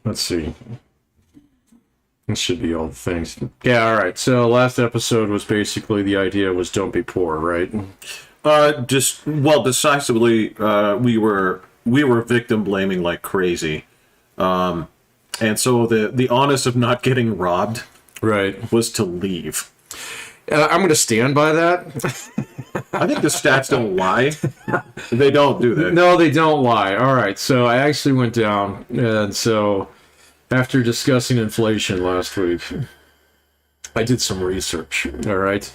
Let's see. This should be all the things. Yeah, all right. So last episode was basically the idea was don't be poor, right? Decisively, we were victim blaming like crazy, and so the onus of not getting robbed, right, was to leave. I'm going to stand by that. I think the stats don't lie. They don't, do they? No, they don't lie. All right. So I actually went down, and so after discussing inflation last week, I did some research. All right.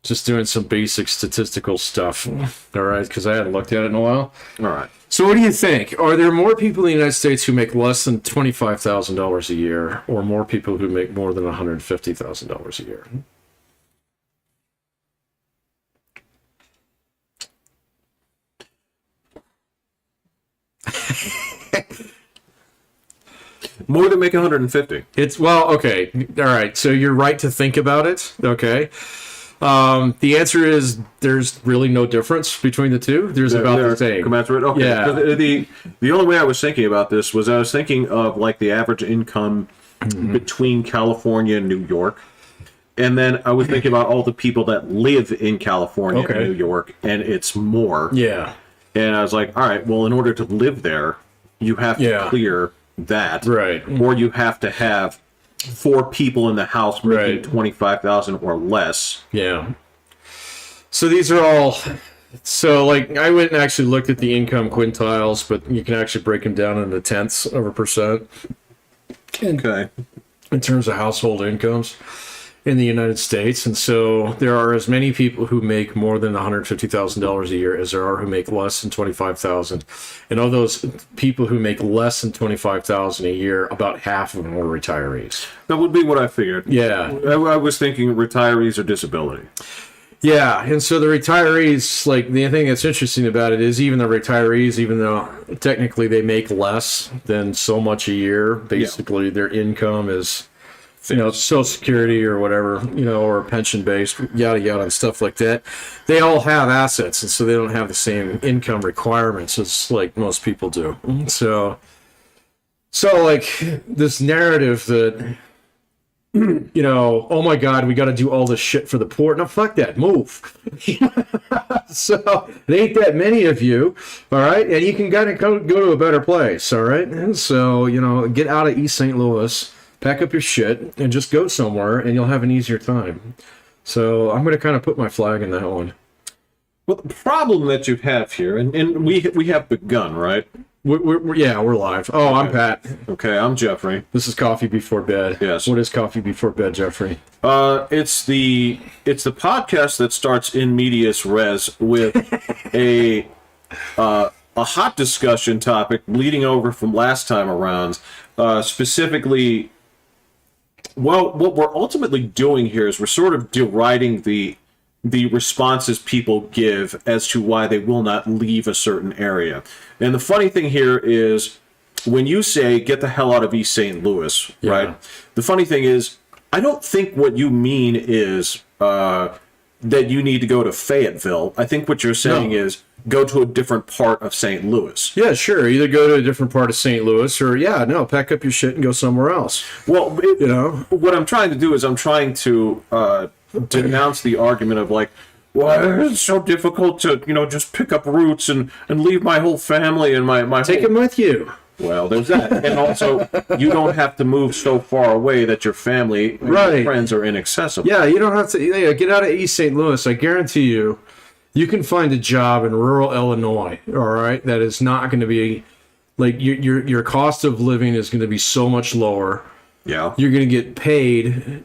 Just doing some basic statistical stuff. All right. Because I hadn't looked at it in a while. All right. So what do you think? Are there more people in the United States who make less than $25,000 a year, or more people who make more than $150,000 a year? More than make 150. It's okay. All right. So you're right to think about it. Okay. The answer is there's really no difference between the two. There's about the same. Commensurate. Okay. Yeah. So the only way I was thinking about this was I was thinking of like the average income between California and New York. And then I was thinking about all the people that live in California and New York, and it's more. Yeah. And I was like, all right, well, in order to live there, you have to clear that. Right. Or you have to have 4 people in the house making $25,000 or less. Yeah. So these are all. So like I went and actually looked at the income quintiles, but you can actually break them down into tenths of a percent. Okay. In terms of household incomes in the United States. And so there are as many people who make more than $150,000 a year as there are who make less than $25,000. And of those people who make less than $25,000 a year, about half of them are retirees. That would be what I figured. Yeah. I was thinking retirees or disability. Yeah, and so the retirees, like the thing that's interesting about it is even the retirees, even though technically they make less than so much a year, basically their income is, Social Security or whatever, or pension based, yada yada, and stuff like that. They all have assets, and so they don't have the same income requirements as like most people do. So like this narrative that, oh my God, we got to do all this shit for the poor. No, fuck that. Move. So there ain't that many of you, all right? And you can go to a better place, all right? And so, get out of East St. Louis, pack up your shit, and just go somewhere, and you'll have an easier time. So I'm going to kind of put my flag in that one. Well, the problem that you have here, and we have begun, right? We're live. Oh, I'm Pat. Okay, I'm Jeffrey. This is Coffee Before Bed. Yes. What is Coffee Before Bed, Jeffrey? It's the podcast that starts in medias res with a hot discussion topic bleeding over from last time around. Specifically, well, what we're ultimately doing here is we're sort of deriding the responses people give as to why they will not leave a certain area. And the funny thing here is when you say get the hell out of East St. Louis, right? The funny thing is I don't think what you mean is that you need to go to Fayetteville. I think what you're saying is go to a different part of St. Louis. Yeah, sure. Either go to a different part of St. Louis or, pack up your shit and go somewhere else. Well, what I'm trying to do is I'm trying to denounce the argument of like, well, it's so difficult to, just pick up roots and leave my whole family and my Take them with you. Well, there's that. And also, you don't have to move so far away that your family and your friends are inaccessible. Yeah, you don't have to get out of East St. Louis. I guarantee you can find a job in rural Illinois, all right, that is not going to be, like, your cost of living is going to be so much lower. Yeah. You're going to get paid.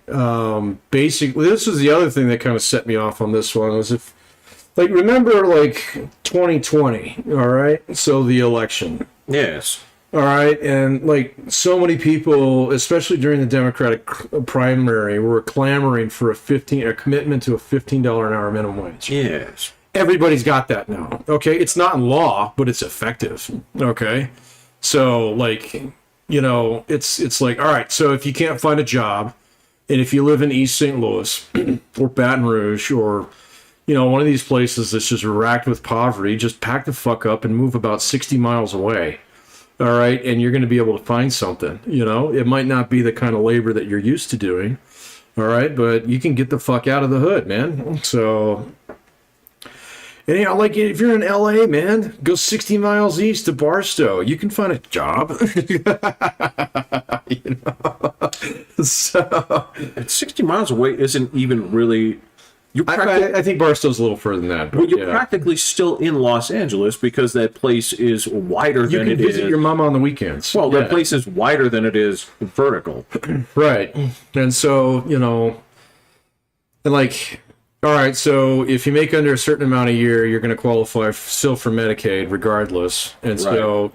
Basically, this is the other thing that kind of set me off on this one, was if, like, remember, like, 2020, all right? So the election. Yes. All right, and like so many people, especially during the Democratic primary, were clamoring for a commitment to a $15 an hour minimum wage. Yes. Everybody's got that now. Okay, it's not in law, but it's effective. Okay, so like, it's like, all right. So if you can't find a job, and if you live in East St. Louis or Baton Rouge or one of these places that's just racked with poverty, just pack the fuck up and move about 60 miles away. All right. And you're going to be able to find something, it might not be the kind of labor that you're used to doing. All right. But you can get the fuck out of the hood, man. So, and like if you're in LA, man, go 60 miles east to Barstow. You can find a job. So, And 60 miles away isn't even really. I think Barstow's a little further than that. But well, you're practically still in Los Angeles because that place is wider than it is. You can visit your mom on the weekends. Well, that place is wider than it is vertical. Right. And so, and like, all right, so if you make under a certain amount a year, you're going to qualify still for Medicaid regardless. And so,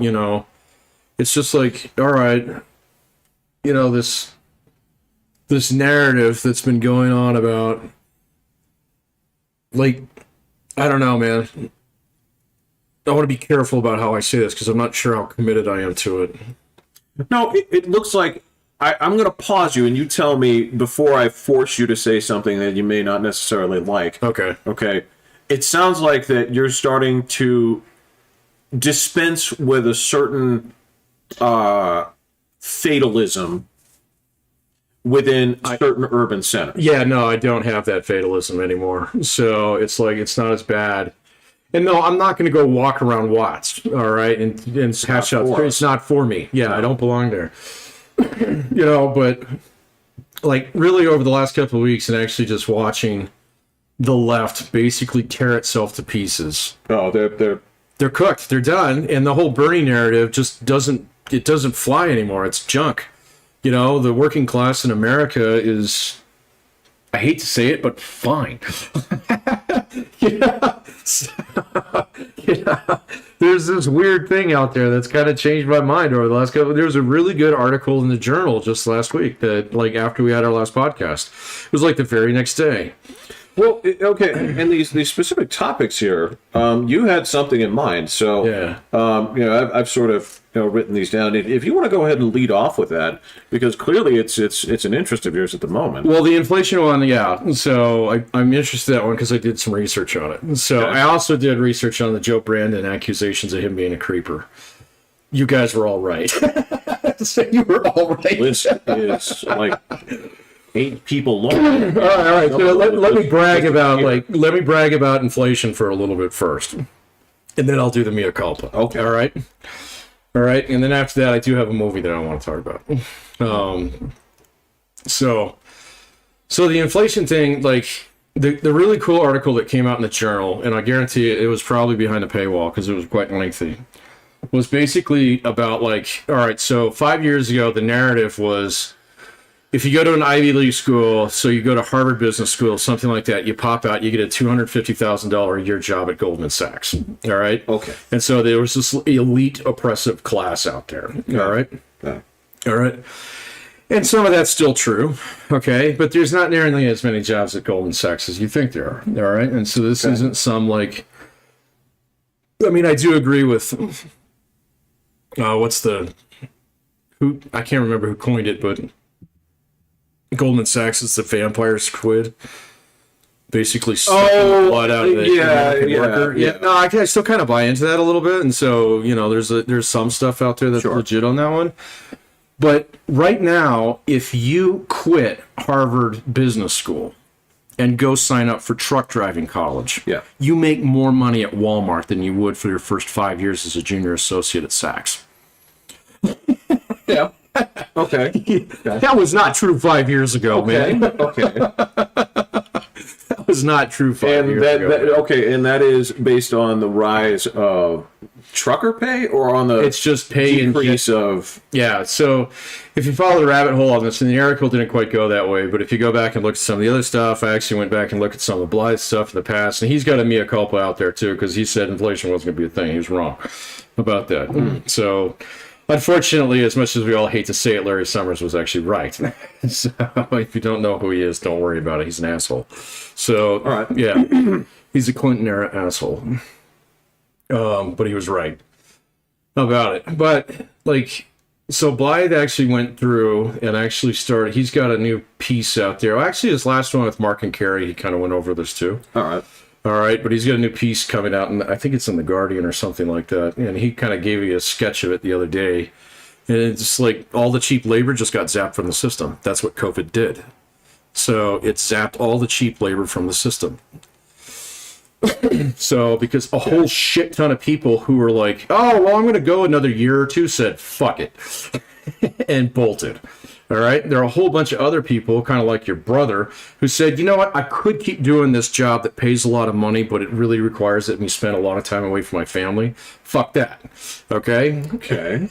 it's just like, all right, this narrative that's been going on about, like, I don't know, man. I want to be careful about how I say this because I'm not sure how committed I am to it. No, it looks like I'm going to pause you and you tell me before I force you to say something that you may not necessarily like. Okay. Okay. It sounds like that you're starting to dispense with a certain fatalism within certain urban centers. Yeah, no, I don't have that fatalism anymore. So it's like, it's not as bad. And no, I'm not going to go walk around Watts, all right, and hash out. It's not for me. Yeah, no. I don't belong there. But like really over the last couple of weeks and actually just watching the left basically tear itself to pieces. Oh, they're cooked. They're done. And the whole Bernie narrative just doesn't fly anymore. It's junk. The working class in America is, I hate to say it, but fine. There's this weird thing out there that's kind of changed my mind over the last couple. There was a really good article in the Journal just last week that, like, after we had our last podcast, it was like the very next day. Well, okay, and these specific topics here, you had something in mind, so yeah. I've sort of written these down. If you want to go ahead and lead off with that, because clearly it's an interest of yours at the moment. Well, the inflation one, yeah. So I'm interested in that one because I did some research on it. So okay. I also did research on the Joe Brandon accusations of him being a creeper. You guys were all right. So you were all right. This is like 8 people long. All right. So let me brag about inflation for a little bit first, and then I'll do the mea culpa. Okay. All right. And then after that, I do have a movie that I want to talk about. So the inflation thing, like the really cool article that came out in the Journal, and I guarantee it was probably behind a paywall because it was quite lengthy, was basically about like, all right, so 5 years ago, the narrative was, if you go to an Ivy League school, so you go to Harvard Business School, something like that, you pop out, you get a $250,000 a year job at Goldman Sachs. All right? Okay. And so there was this elite oppressive class out there. Okay. All right? Okay. All right? And some of that's still true. Okay? But there's not nearly as many jobs at Goldman Sachs as you think there are. All right? And so this isn't some like... I mean, I do agree with... I can't remember who coined it, but... Goldman Sachs is the vampire squid, basically sucking blood out of the American worker. Yeah. No, I still kind of buy into that a little bit, and so there's some stuff out there that's legit on that one. But right now, if you quit Harvard Business School and go sign up for truck driving college, you make more money at Walmart than you would for your first 5 years as a junior associate at Saks. Yeah. Okay. That was not true 5 years ago, man. Okay. That was not true 5 years ago. Okay, and that is based on the rise of trucker pay or on the it's just pay increase of... Yeah, so if you follow the rabbit hole on this, and the article didn't quite go that way, but if you go back and look at some of the other stuff, I actually went back and looked at some of the Blythe stuff in the past, and he's got a mea culpa out there too, because he said inflation wasn't going to be a thing. He was wrong about that. So... Unfortunately, as much as we all hate to say it, Larry Summers was actually right. So if you don't know who he is, don't worry about it. He's an asshole. So, all right. Yeah, he's a Clinton-era asshole. But he was right about it. But, like, so Blythe actually went through and actually started, he's got a new piece out there. Well, actually, his last one with Mark and Carey, he kind of went over this too. All right. All right, but he's got a new piece coming out, and I think it's in the Guardian or something like that. And he kind of gave me a sketch of it the other day, and it's just like all the cheap labor just got zapped from the system. That's what COVID did. So it zapped all the cheap labor from the system. So because a whole shit ton of people who were like, oh, well, I'm going to go another year or two, said, fuck it, and bolted. All right. There are a whole bunch of other people, kind of like your brother, who said, you know what? I could keep doing this job that pays a lot of money, but it really requires that me spend a lot of time away from my family. Fuck that. Okay. Okay.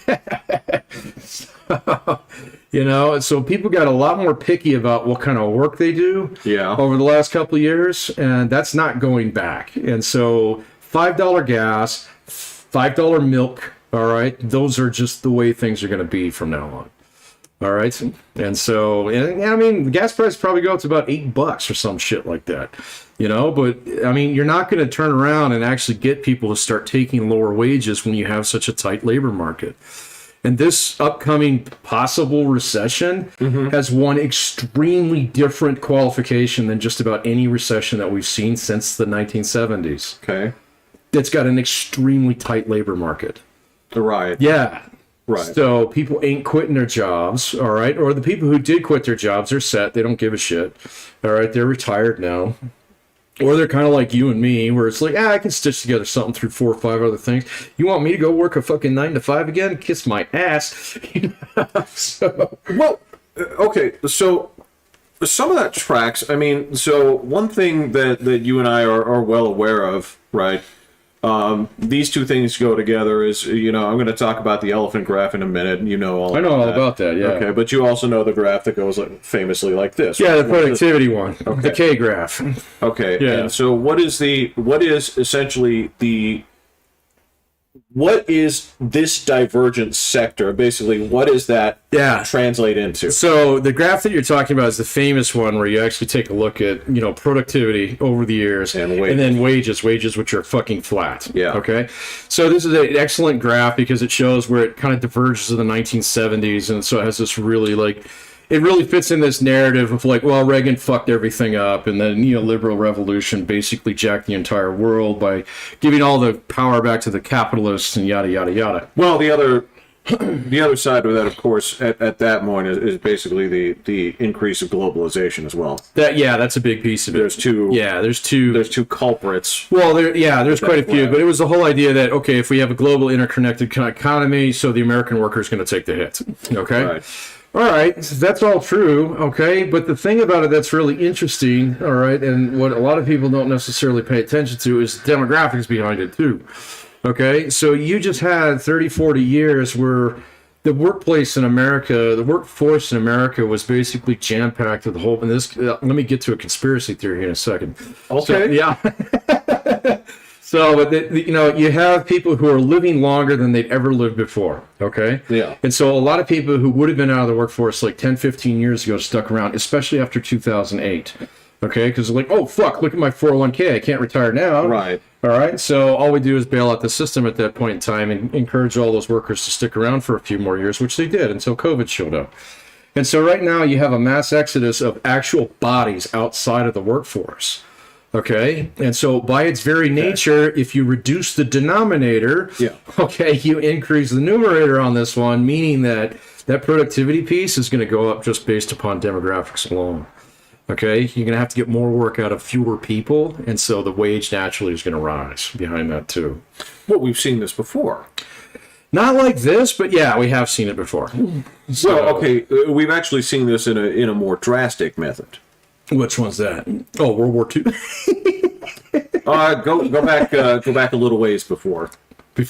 So people got a lot more picky about what kind of work they do over the last couple of years, and that's not going back. And so $5 gas, $5 milk, all right, those are just the way things are going to be from now on. All right. And so, I mean, the gas price probably go up to about $8 or some shit like that, but I mean, you're not going to turn around and actually get people to start taking lower wages when you have such a tight labor market. And this upcoming possible recession has one extremely different qualification than just about any recession that we've seen since the 1970s. Okay. It's got an extremely tight labor market. Right. Yeah. Right. So people ain't quitting their jobs, all right? Or the people who did quit their jobs, they're set. They don't give a shit. All right? They're retired now. Or they're kind of like you and me, where it's like, I can stitch together something through 4 or 5 other things. You want me to go work a fucking 9 to 5 again? Kiss my ass. Well, okay. So some of that tracks. I mean, so one thing that you and I are well aware of, right? These two things go together is, I'm going to talk about the elephant graph in a minute. I know all about that, yeah. Okay, but you also know the graph that goes famously like this. Yeah, the productivity one. Okay. The K graph. Okay. Yeah. And so what is essentially what is this divergent sector? Basically, what does that translate into? So the graph that you're talking about is the famous one where you actually take a look at, productivity over the years and then wages which are fucking flat. Yeah. Okay. So this is an excellent graph because it shows where it kind of diverges in the 1970s. And so it has this really it really fits in this narrative of Reagan fucked everything up, and the neoliberal revolution basically jacked the entire world by giving all the power back to the capitalists and yada, yada, yada. Well, the other side of that, of course, at that point is basically the increase of globalization as well. That's a big piece of it. There's two culprits. Well, there's quite a few, but it was the whole idea that, okay, if we have a global interconnected economy, so the American worker is going to take the hit. Okay. Right. All right, that's all true, okay? But the thing about it that's really interesting, all right, and what a lot of people don't necessarily pay attention to is the demographics behind it, too. Okay? So you just had 30, 40 years where the workforce in America was basically jam-packed with the whole... And this, let me get to a conspiracy theory here in a second. Okay. So, yeah. So, but you have people who are living longer than they'd ever lived before, okay? Yeah. And so a lot of people who would have been out of the workforce 10, 15 years ago stuck around, especially after 2008, okay? Because they're oh, fuck, look at my 401k. I can't retire now. Right. All right? So all we do is bail out the system at that point in time and encourage all those workers to stick around for a few more years, which they did until COVID showed up. And so right now you have a mass exodus of actual bodies outside of the workforce. Okay, and so by its very nature, if you reduce the denominator, you increase the numerator on this one, meaning that productivity piece is going to go up just based upon demographics alone. Okay, you're going to have to get more work out of fewer people, and so the wage naturally is going to rise behind that too. Well, we've seen this before. Not like this, but yeah, we have seen it before. So, well, okay, we've actually seen this in a more drastic method. Which one's that? Oh, World War II. Go back a little ways before. The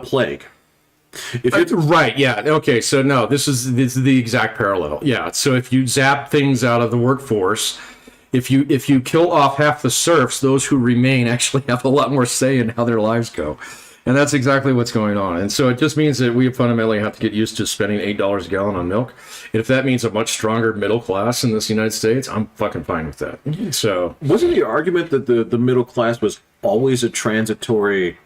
plague. Right, yeah. Okay, so no, this is the exact parallel. Yeah. So if you zap things out of the workforce, if you kill off half the serfs, those who remain actually have a lot more say in how their lives go. And that's exactly what's going on. And so it just means that we fundamentally have to get used to spending $8 a gallon on milk. And if that means a much stronger middle class in this United States, I'm fucking fine with that. So wasn't the argument that the middle class was always a transitory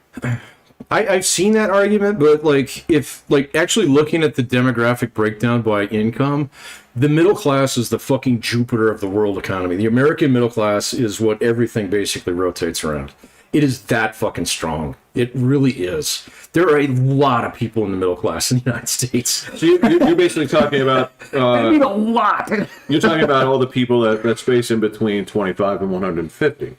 I've seen that argument, but like if like actually looking at the demographic breakdown by income, the middle class is the fucking Jupiter of the world economy. The American middle class is what everything basically rotates around. It is that fucking strong. It really is. There are a lot of people in the middle class in the United States. So you're basically talking about. I mean, a lot. You're talking about all the people that space in between 25 and 150.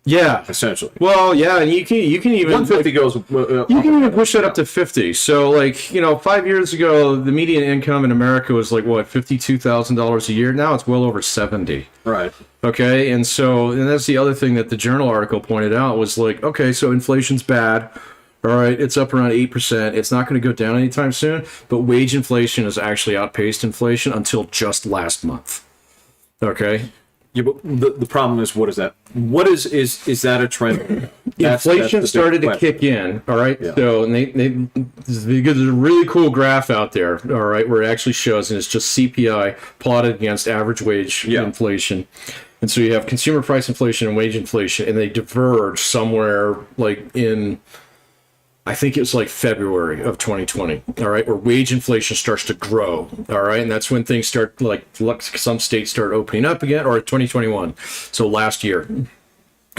Yeah, essentially. Well, yeah, and you can even 150 goes. You can even push that up to 50. So, like 5 years ago, the median income in America was like what, $52,000 a year. Now it's well over 70. Right. Okay, and that's the other thing that the Journal article pointed out was like, okay, so inflation's bad. All right, it's up around 8%. It's not going to go down anytime soon. But wage inflation has actually outpaced inflation until just last month. Okay. Yeah, but the problem is, what is that? What is that a trend? Inflation started to kick in, all right? Yeah. So, and there's a really cool graph out there, all right, where it actually shows, and it's just CPI plotted against average wage inflation. And so you have consumer price inflation and wage inflation, and they diverge somewhere like in, I think it's like February of 2020, all right, where wage inflation starts to grow, all right, and that's when things start, like some states start opening up again, or 2021, so last year,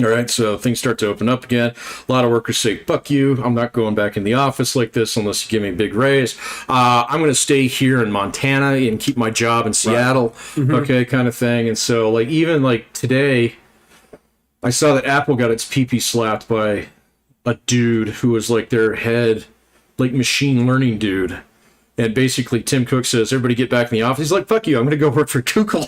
all right, so things start to open up again. A lot of workers say, fuck you, I'm not going back in the office like this unless you give me a big raise. I'm going to stay here in Montana and keep my job in Seattle, okay, kind of thing. And so, like, even like today, I saw that Apple got its pee-pee slapped by a dude who was like their head, like machine learning dude. And basically Tim Cook says, everybody get back in the office. He's like, fuck you, I'm going to go work for Google.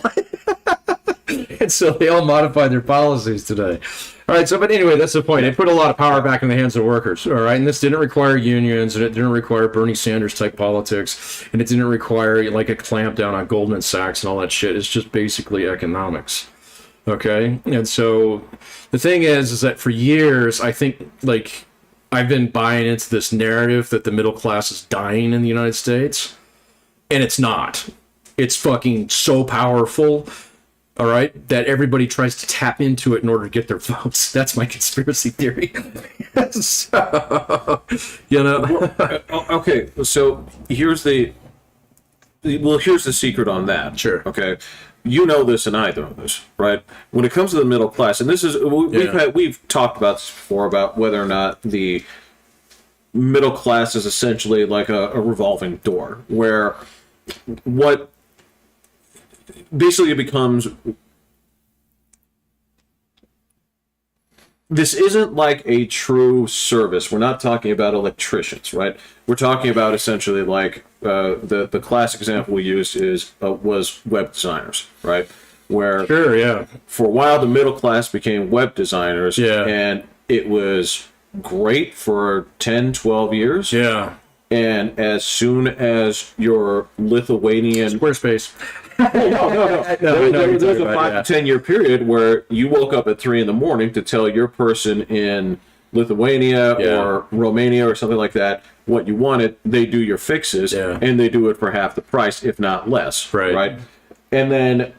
And so they all modified their policies today. All right, so, but anyway, that's the point. They put a lot of power back in the hands of workers, all right? And this didn't require unions, and it didn't require Bernie Sanders-type politics, and it didn't require, like, a clamp down on Goldman Sachs and all that shit. It's just basically economics. Okay, and so the thing is that for years, I think, like, I've been buying into this narrative that the middle class is dying in the United States, and it's not. It's fucking so powerful, all right, that everybody tries to tap into it in order to get their votes. That's my conspiracy theory. So, okay, so here's the secret on that. Sure. Okay. You know this and I know this, right? When it comes to the middle class, and this is we've talked about this before about whether or not the middle class is essentially like a revolving door, where what basically it becomes, this isn't like a true service. We're not talking about electricians, right? We're talking about essentially like the classic example we used was web designers, right? Where for a while the middle class became web designers, and it was great for 10, 12 years. Yeah. And as soon as your Lithuanian Squarespace. There's a 5 to 10 year period where you woke up at 3 a.m. to tell your person in Lithuania or Romania or something like that what you wanted. They do your fixes, and they do it for half the price, if not less. Right? And then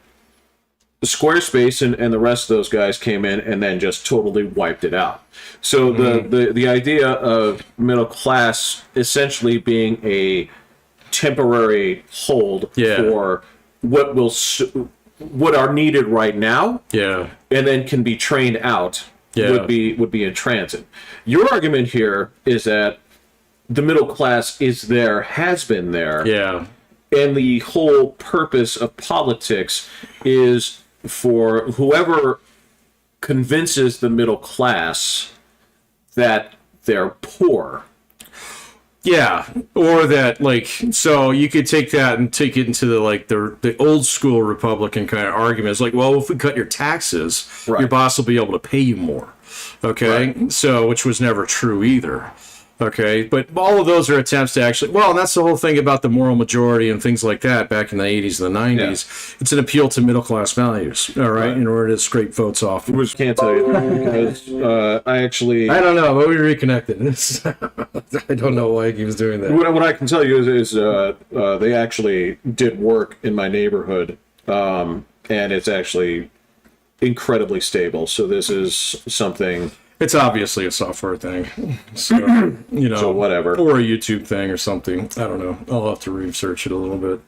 Squarespace and the rest of those guys came in and then just totally wiped it out. So the idea of middle class essentially being a temporary hold for what are needed right now, and then can be trained out, would be in transit. Your argument here is that the middle class is there, has been there, and the whole purpose of politics is for whoever convinces the middle class that they're poor. Yeah, or that, like, so you could take that and take it into the old school Republican kind of argument. It's like, well, if we cut your taxes, your boss will be able to pay you more. Okay, so which was never true either. Okay, but all of those are attempts to actually, well, and that's the whole thing about the moral majority and things like that back in the 80s and the 90s. It's an appeal to middle class values, all right, in order to scrape votes off. Which can't tell you because I don't know, but we reconnected. I don't know why he was doing that. What I can tell you is they actually did work in my neighborhood, and it's actually incredibly stable. So this is something. It's obviously a software thing. So, So whatever. Or a YouTube thing or something. I don't know. I'll have to research it a little bit.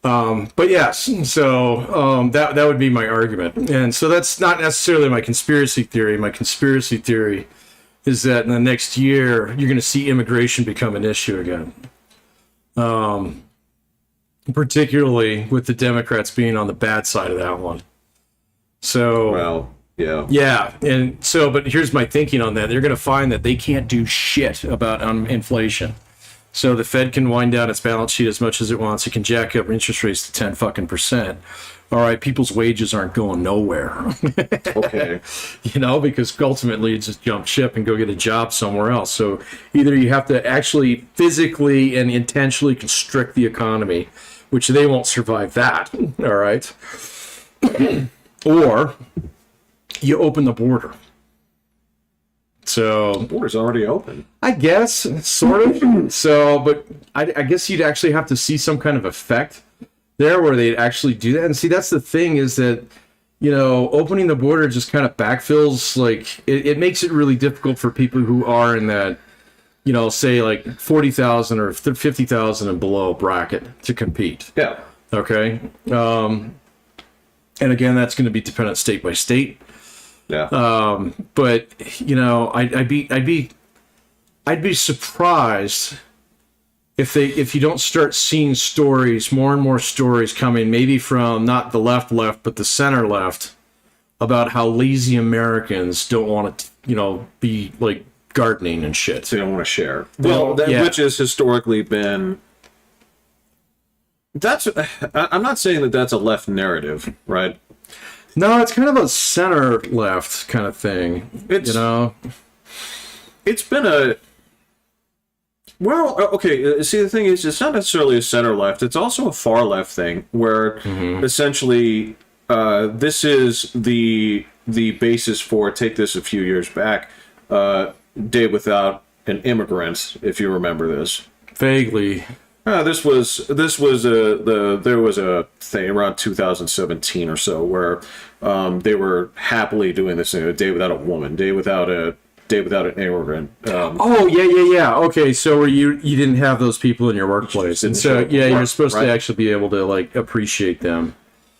But yes, so that would be my argument. And so that's not necessarily my conspiracy theory. My conspiracy theory is that in the next year, you're going to see immigration become an issue again. Particularly with the Democrats being on the bad side of that one. So, Well, yeah. yeah, and so, but here's my thinking on that. They're going to find that they can't do shit about inflation. So the Fed can wind down its balance sheet as much as it wants. It can jack up interest rates to 10 fucking %. All right, people's wages aren't going nowhere. Okay. Because ultimately you just jump ship and go get a job somewhere else. So either you have to actually physically and intentionally constrict the economy, which they won't survive that. All right. Or you open the border. So The border's already open. I guess, sort of. So, but I guess you'd actually have to see some kind of effect there where they'd actually do that. And see, that's the thing is that, opening the border just kind of backfills, like, it makes it really difficult for people who are in that, say like 40,000 or 50,000 and below bracket to compete. Yeah. Okay. And again, that's going to be dependent state by state. Yeah. But I'd be surprised if you don't start seeing stories, more and more stories coming, maybe from not the left, but the center left, about how lazy Americans don't want to, be like gardening and shit. They don't want to share. Well, yeah. Which has historically been. I'm not saying that that's a left narrative, right? No, it's kind of a center left kind of thing. It's been a. Well, okay. See, the thing is, it's not necessarily a center left. It's also a far left thing, where essentially this is the basis for. Take this a few years back, Day Without an Immigrant, if you remember this. Vaguely. There was a thing around 2017 or so where they were happily doing this thing, a day without a woman, day without an immigrant. Yeah. Okay, so where you didn't have those people in your workplace, and so you're supposed to actually be able to like appreciate them.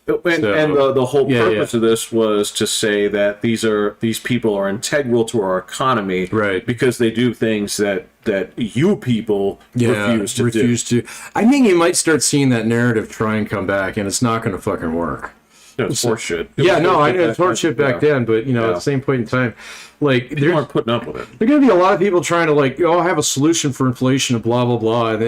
And the whole purpose of this was to say that these people are integral to our economy, right? Because they do things that you people refuse to do. I think you might start seeing that narrative try and come back, and it's not going to fucking work. No, it's horseshit. I know it's horseshit back then, but at the same point in time, like people aren't putting up with it. There are going to be a lot of people trying to I have a solution for inflation and blah blah blah, and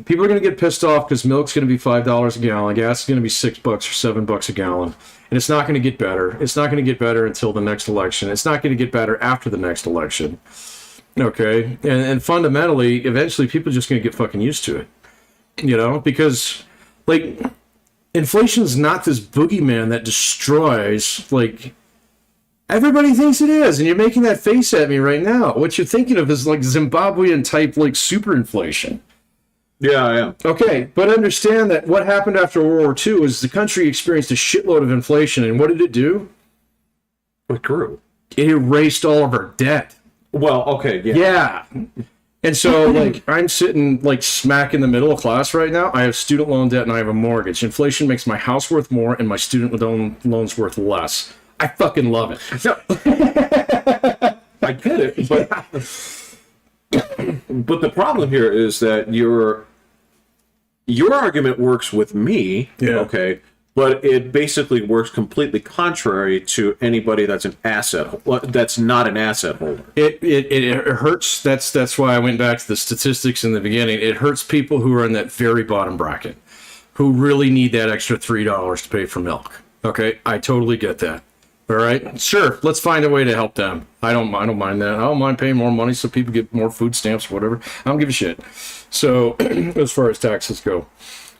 people are going to get pissed off because milk's going to be $5 a gallon, gas is going to be $6 or $7 a gallon, and it's not going to get better. It's not going to get better until the next election. It's not going to get better after the next election. Okay, and fundamentally, eventually, people are just going to get fucking used to it, because like inflation's not this boogeyman that destroys like. Everybody thinks it is, and you're making that face at me right now. What you're thinking of is like Zimbabwean type like super inflation. Yeah. Okay, but understand that what happened after World War II is the country experienced a shitload of inflation, and what did it do? It grew. It erased all of our debt. Well, okay, yeah. Yeah. And so, like, I'm sitting, like, smack in the middle of class right now. I have student loan debt and I have a mortgage. Inflation makes my house worth more and my student loans worth less. I fucking love it. No. I get it, but the problem here is that your argument works with me, okay, but it basically works completely contrary to anybody that's that's not an asset holder. It hurts. That's why I went back to the statistics in the beginning. It hurts people who are in that very bottom bracket, who really need that extra $3 to pay for milk. Okay, I totally get that. All right, sure. Let's find a way to help them. I don't mind that. I don't mind paying more money so people get more food stamps or whatever. I don't give a shit. So as far as taxes go,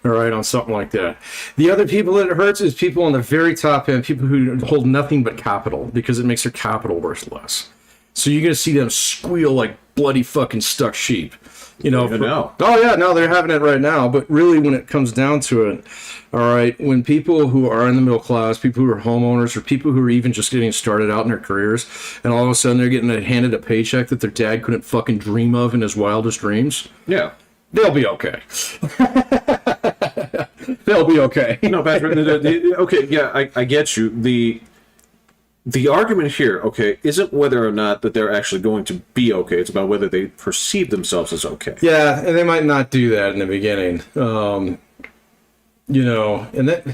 all right, on something like that. The other people that it hurts is people on the very top end, people who hold nothing but capital because it makes their capital worth less. So you're going to see them squeal like bloody fucking stuck sheep. You know, Oh yeah, no, they're having it right now. But really, when it comes down to it, all right, when people who are in the middle class, people who are homeowners, or people who are even just getting started out in their careers, and all of a sudden they're getting handed a paycheck that their dad couldn't fucking dream of in his wildest dreams, yeah. they'll be okay. They'll be okay. No, Patrick. Okay, yeah, I get you. The argument here, okay, isn't whether or not that they're actually going to be okay. It's about whether they perceive themselves as okay. Yeah, and they might not do that in the beginning. You know, and that.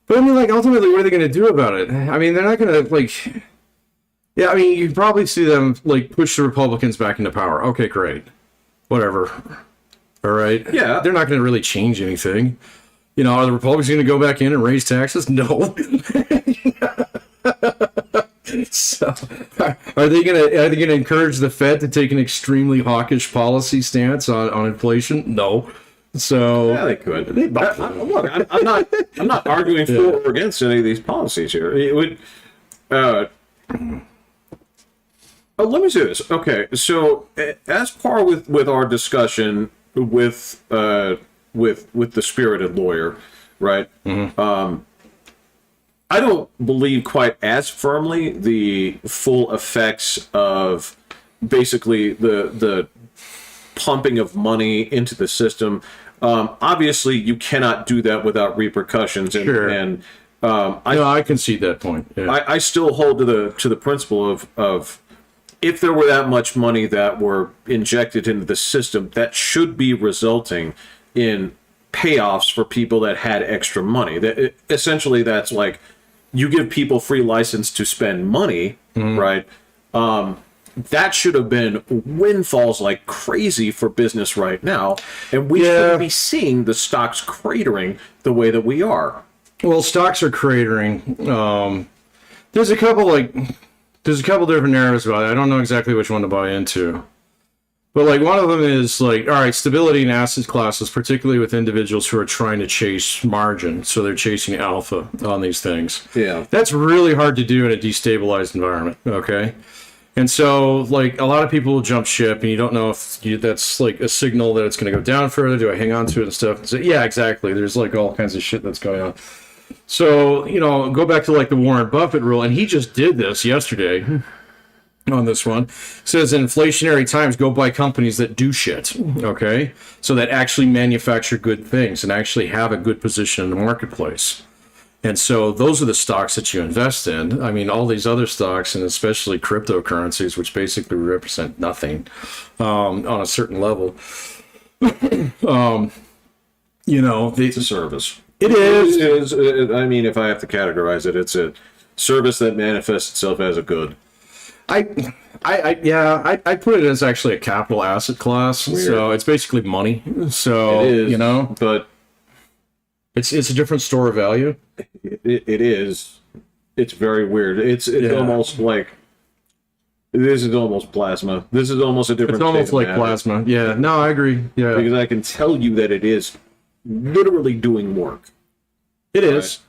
But I mean, like, ultimately, what are they going to do about it? I mean, they're not going to, like. Yeah, I mean, you probably see them, like, push the Republicans back into power. Okay, great. Whatever. All right? Yeah. They're not going to really change anything. You know, are the Republicans going to go back in and raise taxes? No. So, are they gonna encourage the Fed to take an extremely hawkish policy stance on inflation? No. So yeah, they could. Look, I'm not arguing for or against any of these policies here. It would. Let me say this. Okay, so as par with our discussion with the spirited lawyer, right? Mm-hmm. I don't believe quite as firmly the full effects of basically the pumping of money into the system. Obviously, you cannot do that without repercussions. And, sure. And I concede that point. Yeah. I still hold to the principle of if there were that much money that were injected into the system, that should be resulting in payoffs for people that had extra money. Essentially, that's like, you give people free license to spend money, mm-hmm. right? That should have been windfalls like crazy for business right now, and we shouldn't be seeing the stocks cratering the way that we are. Well, stocks are cratering. There's a couple different narratives about it. I don't know exactly which one to buy into. But, like, one of them is, like, all right, stability in asset classes, particularly with individuals who are trying to chase margin. So they're chasing alpha on these things. Yeah. That's really hard to do in a destabilized environment, okay? And so, like, a lot of people will jump ship, and you don't know if that's, like, a signal that it's going to go down further. Do I hang on to it and stuff? And so, yeah, exactly. There's, like, all kinds of shit that's going on. So, you know, go back to, like, the Warren Buffett rule, and he just did this yesterday. On this one, says in inflationary times, go buy companies that do shit, okay? So that actually manufacture good things and actually have a good position in the marketplace. And so those are the stocks that you invest in. I mean, all these other stocks, and especially cryptocurrencies, which basically represent nothing on a certain level. You know, it's a service. It is. I mean, if I have to categorize it, it's a service that manifests itself as a good. I put it as actually a capital asset class. Weird. So it's basically money. So it is, you know, but it's a different store of value. It is. It's very weird. It's almost like this is almost plasma. This is almost a different. It's almost like plasma. Yeah. No, I agree. Yeah, because I can tell you that it is literally doing work. It is.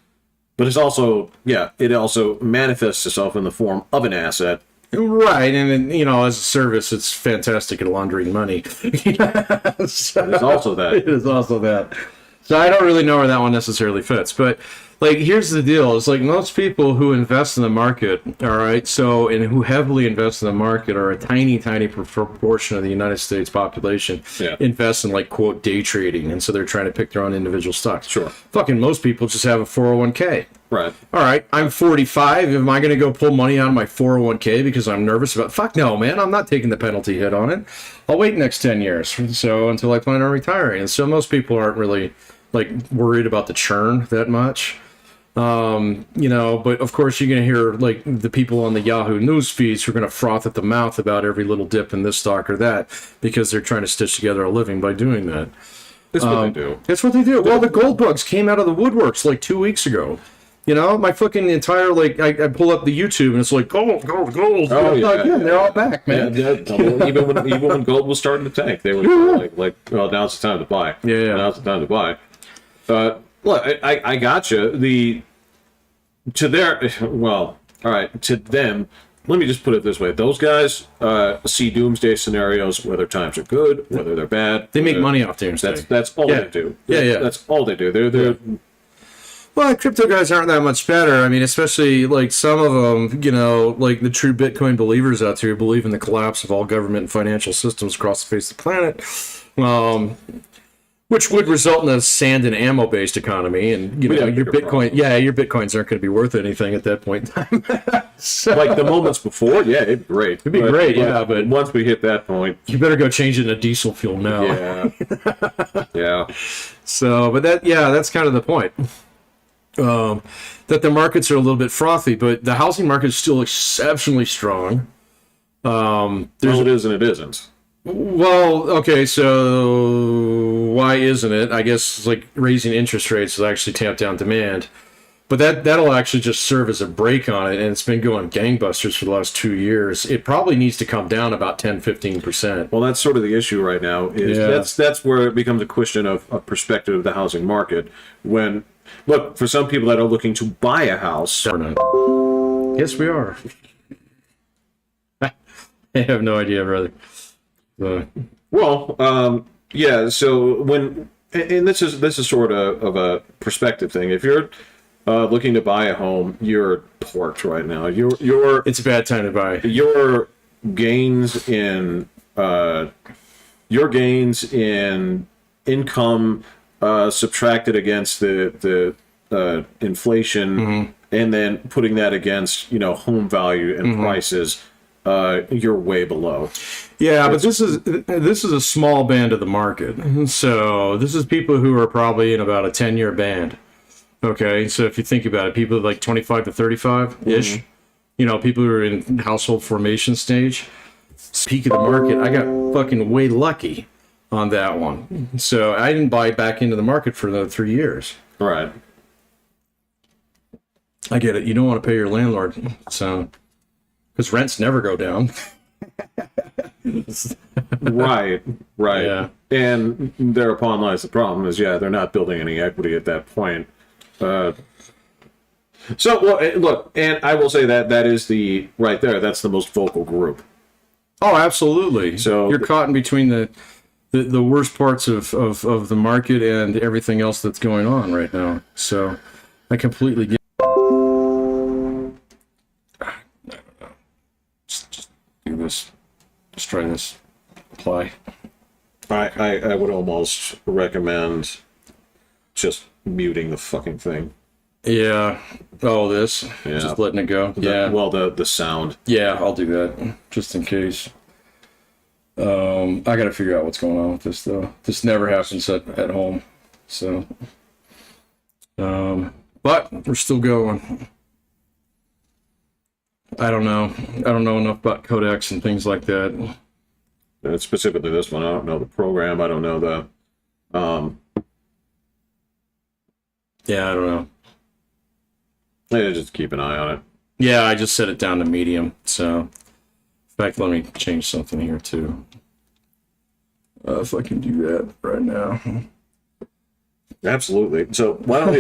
But it's also it also manifests itself in the form of an asset. Right, and you know, as a service, it's fantastic at laundering money. So, it's also that. It is also that. So I don't really know where that one necessarily fits, but like, here's the deal: it's like most people who invest in the market, all right, and who heavily invest in the market are a tiny proportion of the United States population. Invest in, like, quote, day trading, and so they're trying to pick their own individual stocks. Sure. Fucking most people just have a 401k. Right. All right, I'm 45. Am I going to go pull money out of my 401k because I'm nervous about? Fuck no, man. I'm not taking the penalty hit on it. I'll wait next 10 years. So until I plan on retiring. And so most people aren't really, like, worried about the churn that much. You know, but of course you're going to hear, like, the people on the Yahoo news feeds who are going to froth at the mouth about every little dip in this stock or that because they're trying to stitch together a living by doing that. That's what they do. That's what they do. Well, the gold bugs came out of the woodworks like 2 weeks ago. You know, my fucking entire, like, I pull up the YouTube and it's like, gold. Oh, yeah. They're all back, man. Yeah, even when gold was starting to tank, they were like, well, now's the time to buy. Yeah. Now's the time to buy. Look, I gotcha. To them, let me just put it this way: those guys see doomsday scenarios, whether times are good, whether they're bad. They make money off doomsday. That's all they do. That's all they do. They're Well, crypto guys aren't that much better. I mean, especially like some of them, like the true Bitcoin believers out there who believe in the collapse of all government and financial systems across the face of the planet, which would result in a sand and ammo based economy. And your Bitcoins aren't going to be worth anything at that point in time. So, like the moments before, it'd be great. It'd be great, but once we hit that point, you better go change it into diesel fuel now. Yeah. So, but that's kind of the point. That the markets are a little bit frothy, but the housing market is still exceptionally strong. It is and it isn't. Well, okay, so why isn't it? I guess it's like raising interest rates will actually tamp down demand, but that'll actually just serve as a brake on it, and it's been going gangbusters for the last 2 years. It probably needs to come down about 10-15%. Well, that's sort of the issue right now. That's where it becomes a question of perspective of the housing market. When look, for some people that are looking to buy a house. Yes, we are. I have no idea, brother. So when and this is sort of a perspective thing. If you're looking to buy a home, you're torqued right now. It's a bad time to buy. Your gains in income subtracted against the inflation, and then putting that against home value and prices, you're way below. Yeah, but this is a small band of the market. So this is people who are probably in about a 10-year band. Okay, so if you think about it, people like 25 to 35 ish. People who are in household formation stage, peak of the market. I got fucking way lucky on that one. So I didn't buy back into the market for another 3 years. Right. I get it. You don't want to pay your landlord, so because rents never go down. Right. Yeah. And thereupon lies the problem is, they're not building any equity at that point. Look, and I will say that is that's the most vocal group. Oh, absolutely. So you're caught in between the worst parts of the market and everything else that's going on right now. So I completely get. Just do this. Just try this. Apply. I would almost recommend just muting the fucking thing. Yeah. Oh, this. Yeah. Just letting it go. The sound. Yeah, I'll do that just in case. I got to figure out what's going on with this though. This never happens at home. So, but we're still going. I don't know enough about codecs and things like that. And specifically this one, I don't know the program. I don't know the. Yeah, I don't know. Just keep an eye on it. Yeah, I just set it down to medium. So, in fact, let me change something here too. If I can do that right now. Absolutely. So why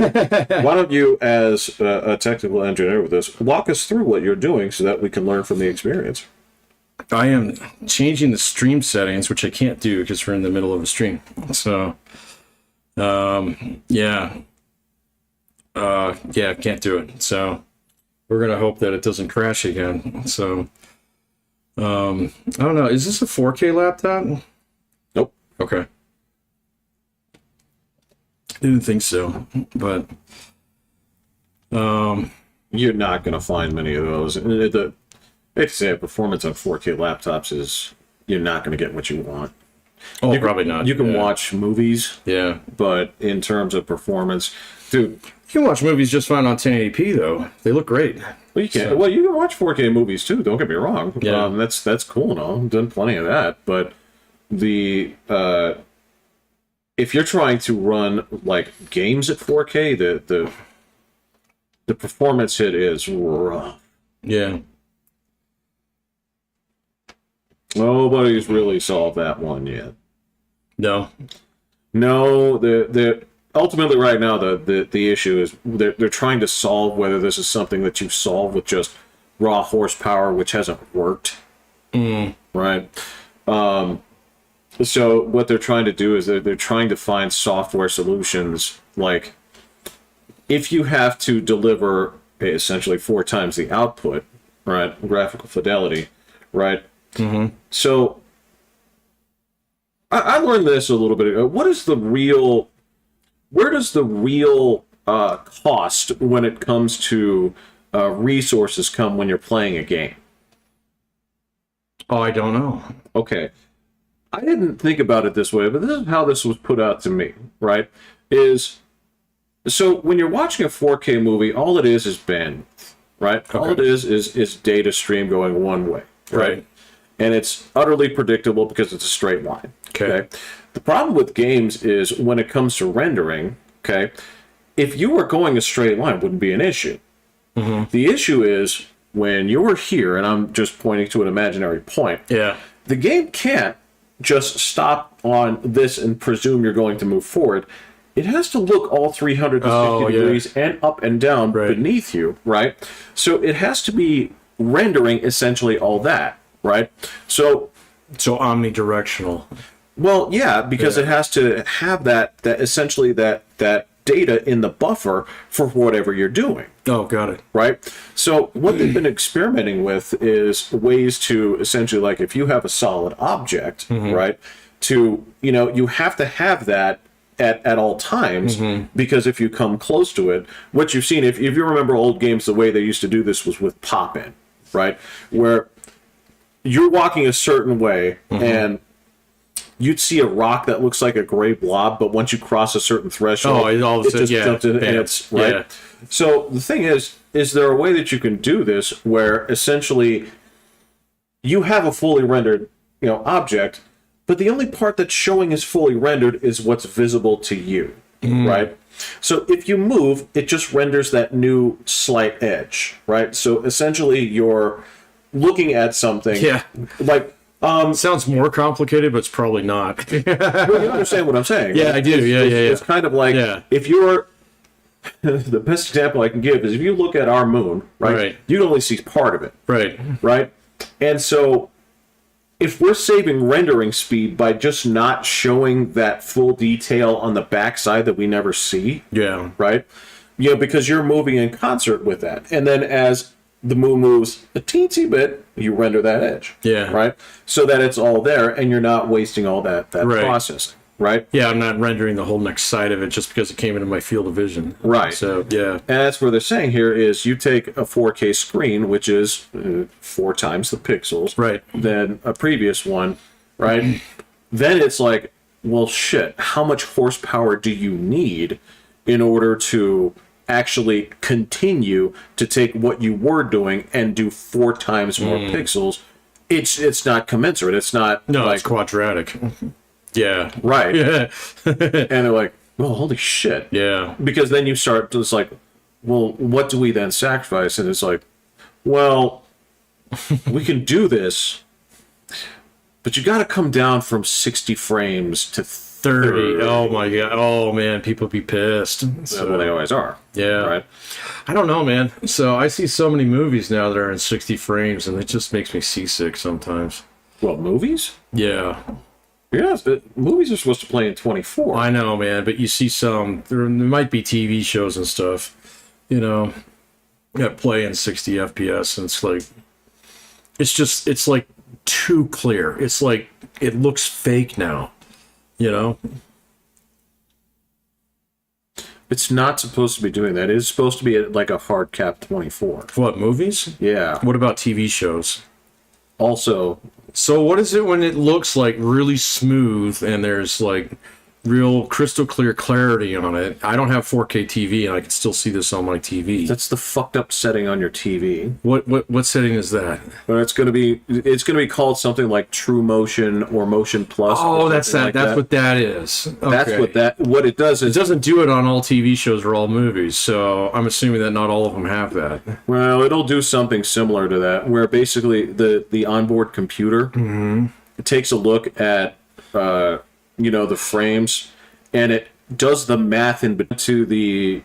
don't you, as a technical engineer with this, walk us through what you're doing so that we can learn from the experience. I am changing the stream settings, which I can't do because we're in the middle of a stream. So, can't do it. So we're going to hope that it doesn't crash again. So, I don't know. Is this a 4K laptop? Nope. Okay. Didn't think so, but you're not going to find many of those. I'd say performance on 4K laptops is you're not going to get what you want. Oh, probably not. You can watch movies, but in terms of performance, dude, you can watch movies just fine on 1080p though. They look great. Well, you can. So. Well, you can watch 4K movies too. Don't get me wrong. Yeah. That's cool and all. I've done plenty of that, but if you're trying to run like games at 4K, the performance hit is rough. Yeah. Nobody's really solved that one yet. No. The ultimately right now the issue is they're trying to solve whether this is something that you solve with just raw horsepower, which hasn't worked. Right. So what they're trying to do is they're trying to find software solutions. Like, if you have to deliver essentially 4 times the output, right, graphical fidelity, right? So I learned this a little bit ago. Where does the real cost when it comes to resources come when you're playing a game? Oh, I don't know. Okay. I didn't think about it this way, but this is how this was put out to me, right? So when you're watching a 4K movie, all it is bandwidth, right? Okay. All it is data stream going one way, right? And it's utterly predictable because it's a straight line. Okay. The problem with games is when it comes to rendering, okay, if you were going a straight line, it wouldn't be an issue. The issue is when you're here, and I'm just pointing to an imaginary point. Yeah. The game can't just stop on this and presume you're going to move forward. It has to look all 360 degrees and up and down beneath you, right? So it has to be rendering essentially all that, right? So omnidirectional. Well, yeah, because it has to have that essentially that data in the buffer for whatever you're doing. Oh, got it. Right? So what they've been experimenting with is ways to essentially, like, if you have a solid object, right, to, you have to have that at all times, because if you come close to it, what you've seen, if you remember old games, the way they used to do this was with pop-in, right? Where you're walking a certain way and you'd see a rock that looks like a gray blob, but once you cross a certain threshold, it just jumps in, and it's right. Yeah. So the thing is there a way that you can do this where essentially you have a fully rendered, object, but the only part that's showing as fully rendered is what's visible to you, right? So if you move, it just renders that new slight edge, right? So essentially you're looking at something like. Sounds more complicated, but it's probably not. Well, you understand what I'm saying? Yeah, right? I do. It's kind of like if you're the best example I can give is if you look at our moon, right? You'd only see part of it, right? And so if we're saving rendering speed by just not showing that full detail on the backside that we never see, right? Because you're moving in concert with that, and then as the moon moves a teensy bit, you render that edge. Right? So that it's all there and you're not wasting all that processing. Right? Yeah, I'm not rendering the whole next side of it just because it came into my field of vision. Right. So, yeah. And that's what they're saying here is you take a 4K screen, which is 4 times the pixels than a previous one, right? Then it's like, well, shit, how much horsepower do you need in order to actually continue to take what you were doing and do 4 times more pixels? It's not commensurate. It's not it's quadratic. Right. And they're like, well, holy shit. Because then you start just like, well, what do we then sacrifice? And it's like, well, we can do this, but you got to come down from 60 frames to 30. Oh my god. Oh man, people be pissed. Well, they always are. Right. I don't know, man. So I see so many movies now that are in 60 frames, and it just makes me seasick sometimes. Well, movies? Yeah. Yes, movies are supposed to play in 24. I know, man, but you see some. There might be TV shows and stuff, that play in 60 FPS, and it's like too clear. It's like it looks fake now. It's not supposed to be doing that. It's supposed to be like a hard cap 24. What, movies? Yeah. What about TV shows? Also. So what is it when it looks like really smooth and there's like real crystal clear clarity on it? I don't have 4K TV and I can still see this on my TV. That's the fucked up setting on your TV. What setting is that? Well, it's going to be called something like True Motion or Motion Plus. Oh, that's that. That's what that is. Okay. That's what it does. It doesn't do it on all TV shows or all movies, so I'm assuming that not all of them have that. Well, it'll do something similar to that, where basically the onboard computer takes a look at the frames, and it does the math to the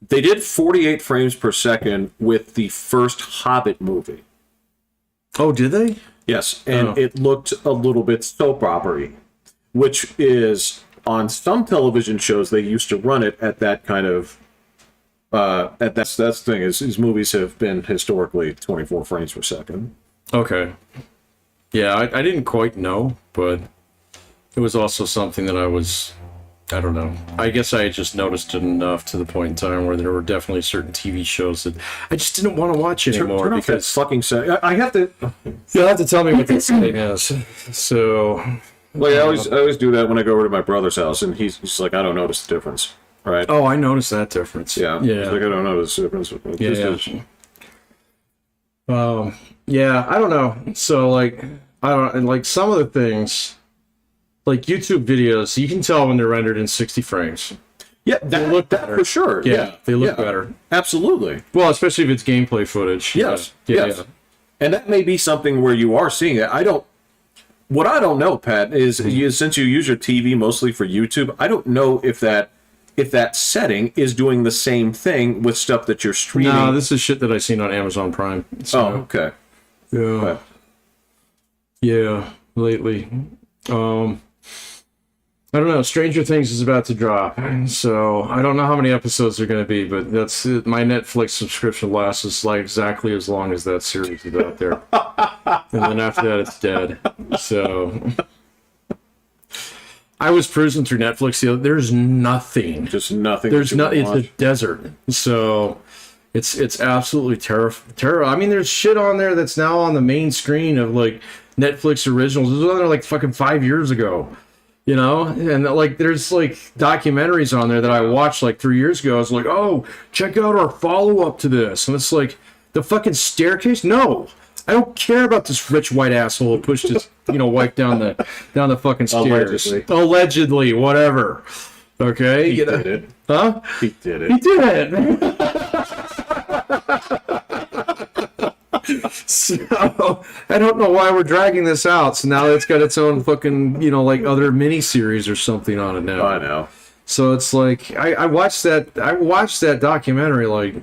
They did 48 frames per second with the first Hobbit movie. Oh, did they? Yes, and it looked a little bit soap opera-y, which is on some television shows they used to run it at that kind of. That's the thing is these movies have been historically 24 frames per second. Okay. Yeah, I didn't quite know, but it was also something that I don't know. I guess I just noticed it enough to the point in time where there were definitely certain TV shows that I just didn't want to watch anymore. Turn off that fucking set. I have to. You'll have to tell me what this thing is. So, Like I always do that when I go over to my brother's house, and he's like, I don't notice the difference, right? oh, I noticed that difference. Yeah. He's like, I don't notice the difference. Yeah, I don't know. So, like, I don't, and like some of the things, like YouTube videos, you can tell when they're rendered in 60 frames. Yeah, they look better for sure. Yeah, they look better. Absolutely. Well, especially if it's gameplay footage. Yes. Yeah. Yes. And that may be something where you are seeing it. What I don't know, Pat, is since you use your TV mostly for YouTube, I don't know if that setting is doing the same thing with stuff that you're streaming. No, this is shit that I seen on Amazon Prime. So, Oh, okay. yeah. But, Yeah, lately. I don't know. Stranger Things is about to drop, so I don't know how many episodes they're going to be, but that's it. My Netflix subscription lasts like exactly as long as that series is out there, and then after that, it's dead. So I was cruising through Netflix. There's nothing. just nothing. There's that you not. can It's a watch. desert. So it's absolutely terrible. I mean, there's shit on there that's now on the main screen of like Netflix originals. This was on there like fucking 5 years ago. You know, and like there's like documentaries on there that I watched like 3 years ago. I was like, oh, check out our follow up to this, and it's like the fucking staircase. No, I don't care about this rich white asshole who pushed his wife down the fucking stairs. Allegedly, whatever. Okay, He did it. Huh? He did it. He did it. So I don't know why we're dragging this out. So now it's got its own fucking, like other mini series or something on it now. I know. So it's like I watched that documentary like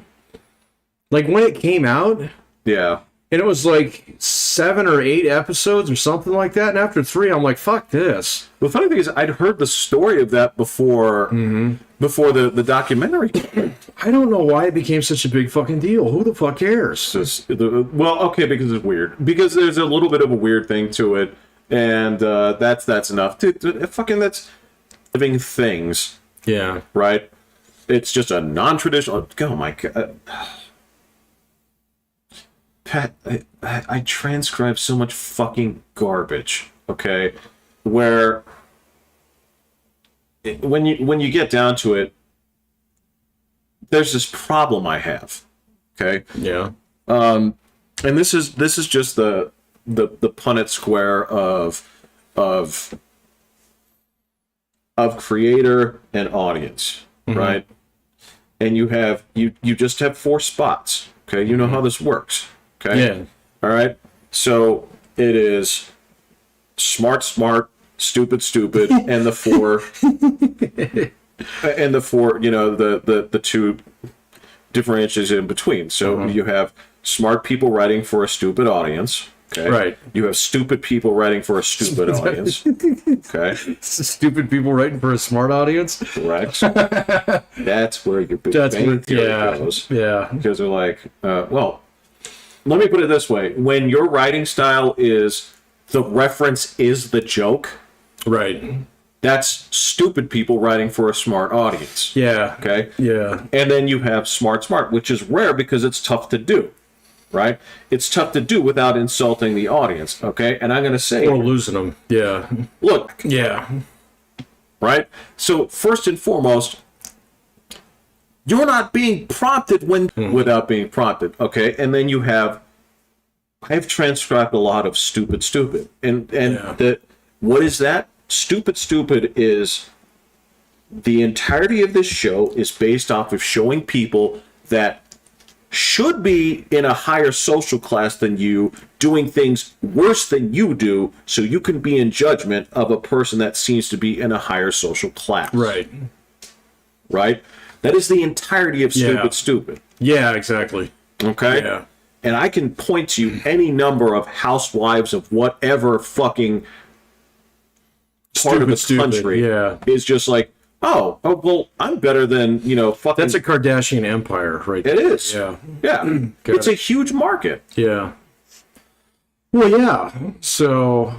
when it came out, Yeah. and it was like 7 or 8 episodes or something like that. And after 3, I'm like, fuck this. The funny thing is, I'd heard the story of that before the documentary. I don't know why it became such a big fucking deal. Who the fuck cares? Well, okay, because it's weird. Because there's a little bit of a weird thing to it, and that's enough. Fucking that's living things, Yeah. right? It's just a non-traditional. Oh my god, Pat, I transcribe so much fucking garbage. Okay, where when you get down to it, there's this problem I have. Okay. Yeah. And this is just the Punnett square of creator and audience, right? And you just have 4 spots. Okay, you know how this works. Okay. Yeah. All right. So it is smart, stupid, and the 4 and the 4, the 2 differentiators in between. So you have smart people writing for a stupid audience. Okay. Right. You have stupid people writing for a stupid audience. Okay. Stupid people writing for a smart audience. Correct. That's where your big That's bang where, theory goes. yeah. Because they're like, well, let me put it this way. When your writing style is the reference is the joke, Right. that's stupid people writing for a smart audience. Yeah. Okay. Yeah. And then you have smart, which is rare because it's tough to do, right? It's tough to do without insulting the audience, okay? And I'm going to say, Or losing them. Yeah. look, Yeah. right? So first and foremost, you're not being prompted without being prompted, okay? And then you have, I've transcribed a lot of stupid, and what is that? Stupid is the entirety of this show is based off of showing people that should be in a higher social class than you doing things worse than you do, so you can be in judgment of a person that seems to be in a higher social class. Right. Right? That is the entirety of Stupid. Yeah, exactly. Okay? Yeah. And I can point to you any number of housewives of whatever fucking part of the country is just like, oh, well, I'm better than, fucking... That's a Kardashian empire, right there. It is. Yeah. Yeah. It's a huge market. Yeah. Well, yeah. So,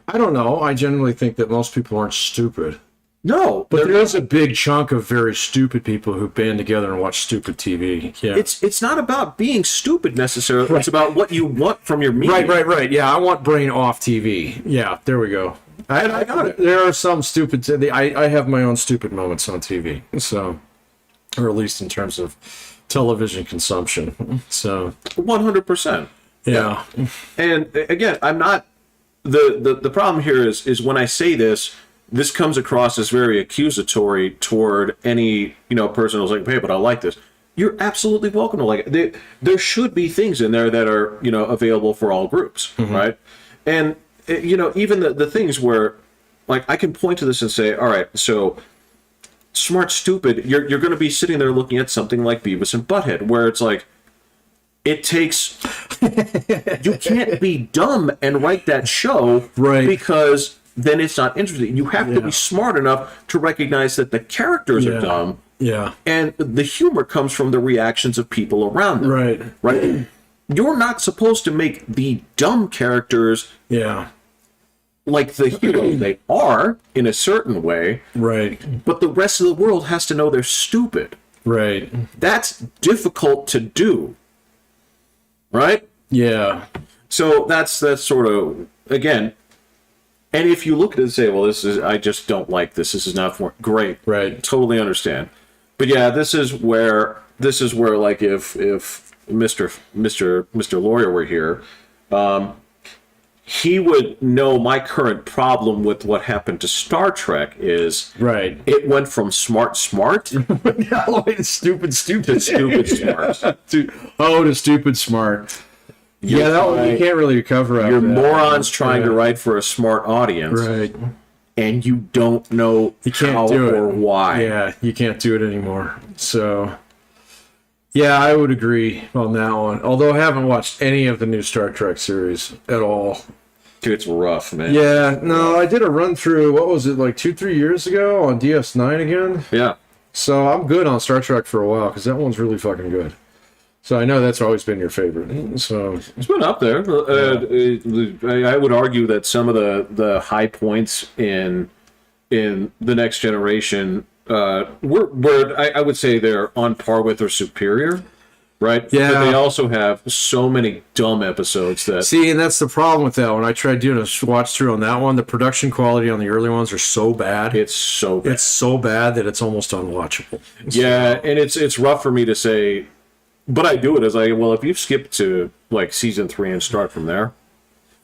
I don't know. I generally think that most people aren't stupid. No. But there is a big chunk of very stupid people who band together and watch stupid TV. Yeah. It's not about being stupid necessarily. Right. It's about what you want from your media. Right. Yeah, I want brain off TV. Yeah, there we go. I got it. There are some stupid... I have my own stupid moments on TV. So, or at least in terms of television consumption. So 100%. Yeah. And again, I'm not... The problem here is when I say this comes across as very accusatory toward any person who's like, hey, but I like this. You're absolutely welcome to like it. There should be things in there that are available for all groups, right? And even the things where, like, I can point to this and say, all right, so Smart Stupid, you're going to be sitting there looking at something like Beavis and Butthead, where it's like, it takes... you can't be dumb and write that show, right? Because then it's not interesting. You have to be smart enough to recognize that the characters are dumb. Yeah. And the humor comes from the reactions of people around them. Right. Right? You're not supposed to make the dumb characters like the heroes. They are, in a certain way. Right. But the rest of the world has to know they're stupid. Right. That's difficult to do. Right? Yeah. So that's sort of, again, and if you look at it and say, well, I just don't like this. This is not for great. Right. Totally understand. But yeah, this is where like if Mr. Lawyer were here, he would know my current problem with what happened to Star Trek is it went from smart all the way to stupid to stupid smart. To stupid smart. That one you can't really recover out. You're morons trying to write for a smart audience. Right. And you don't know how or why. Yeah, you can't do it anymore. So, yeah, I would agree on that one. Although I haven't watched any of the new Star Trek series at all. It's rough, man. Yeah, no, I did a run through, what was it, like 2-3 years ago on DS9 again? Yeah. So I'm good on Star Trek for a while, because that one's really fucking good. So I know that's always been your favorite. So it's been up there. I would argue that some of the high points in the Next Generation were I would say they're on par with or superior, right? Yeah. But they also have so many dumb episodes that... See, and that's the problem with that. When I tried doing a watch through on that one, the production quality on the early ones are so bad. It's so bad. It's so bad that it's almost unwatchable. Yeah, and it's rough for me to say... But I do it as if you skip to like season 3 and start from there.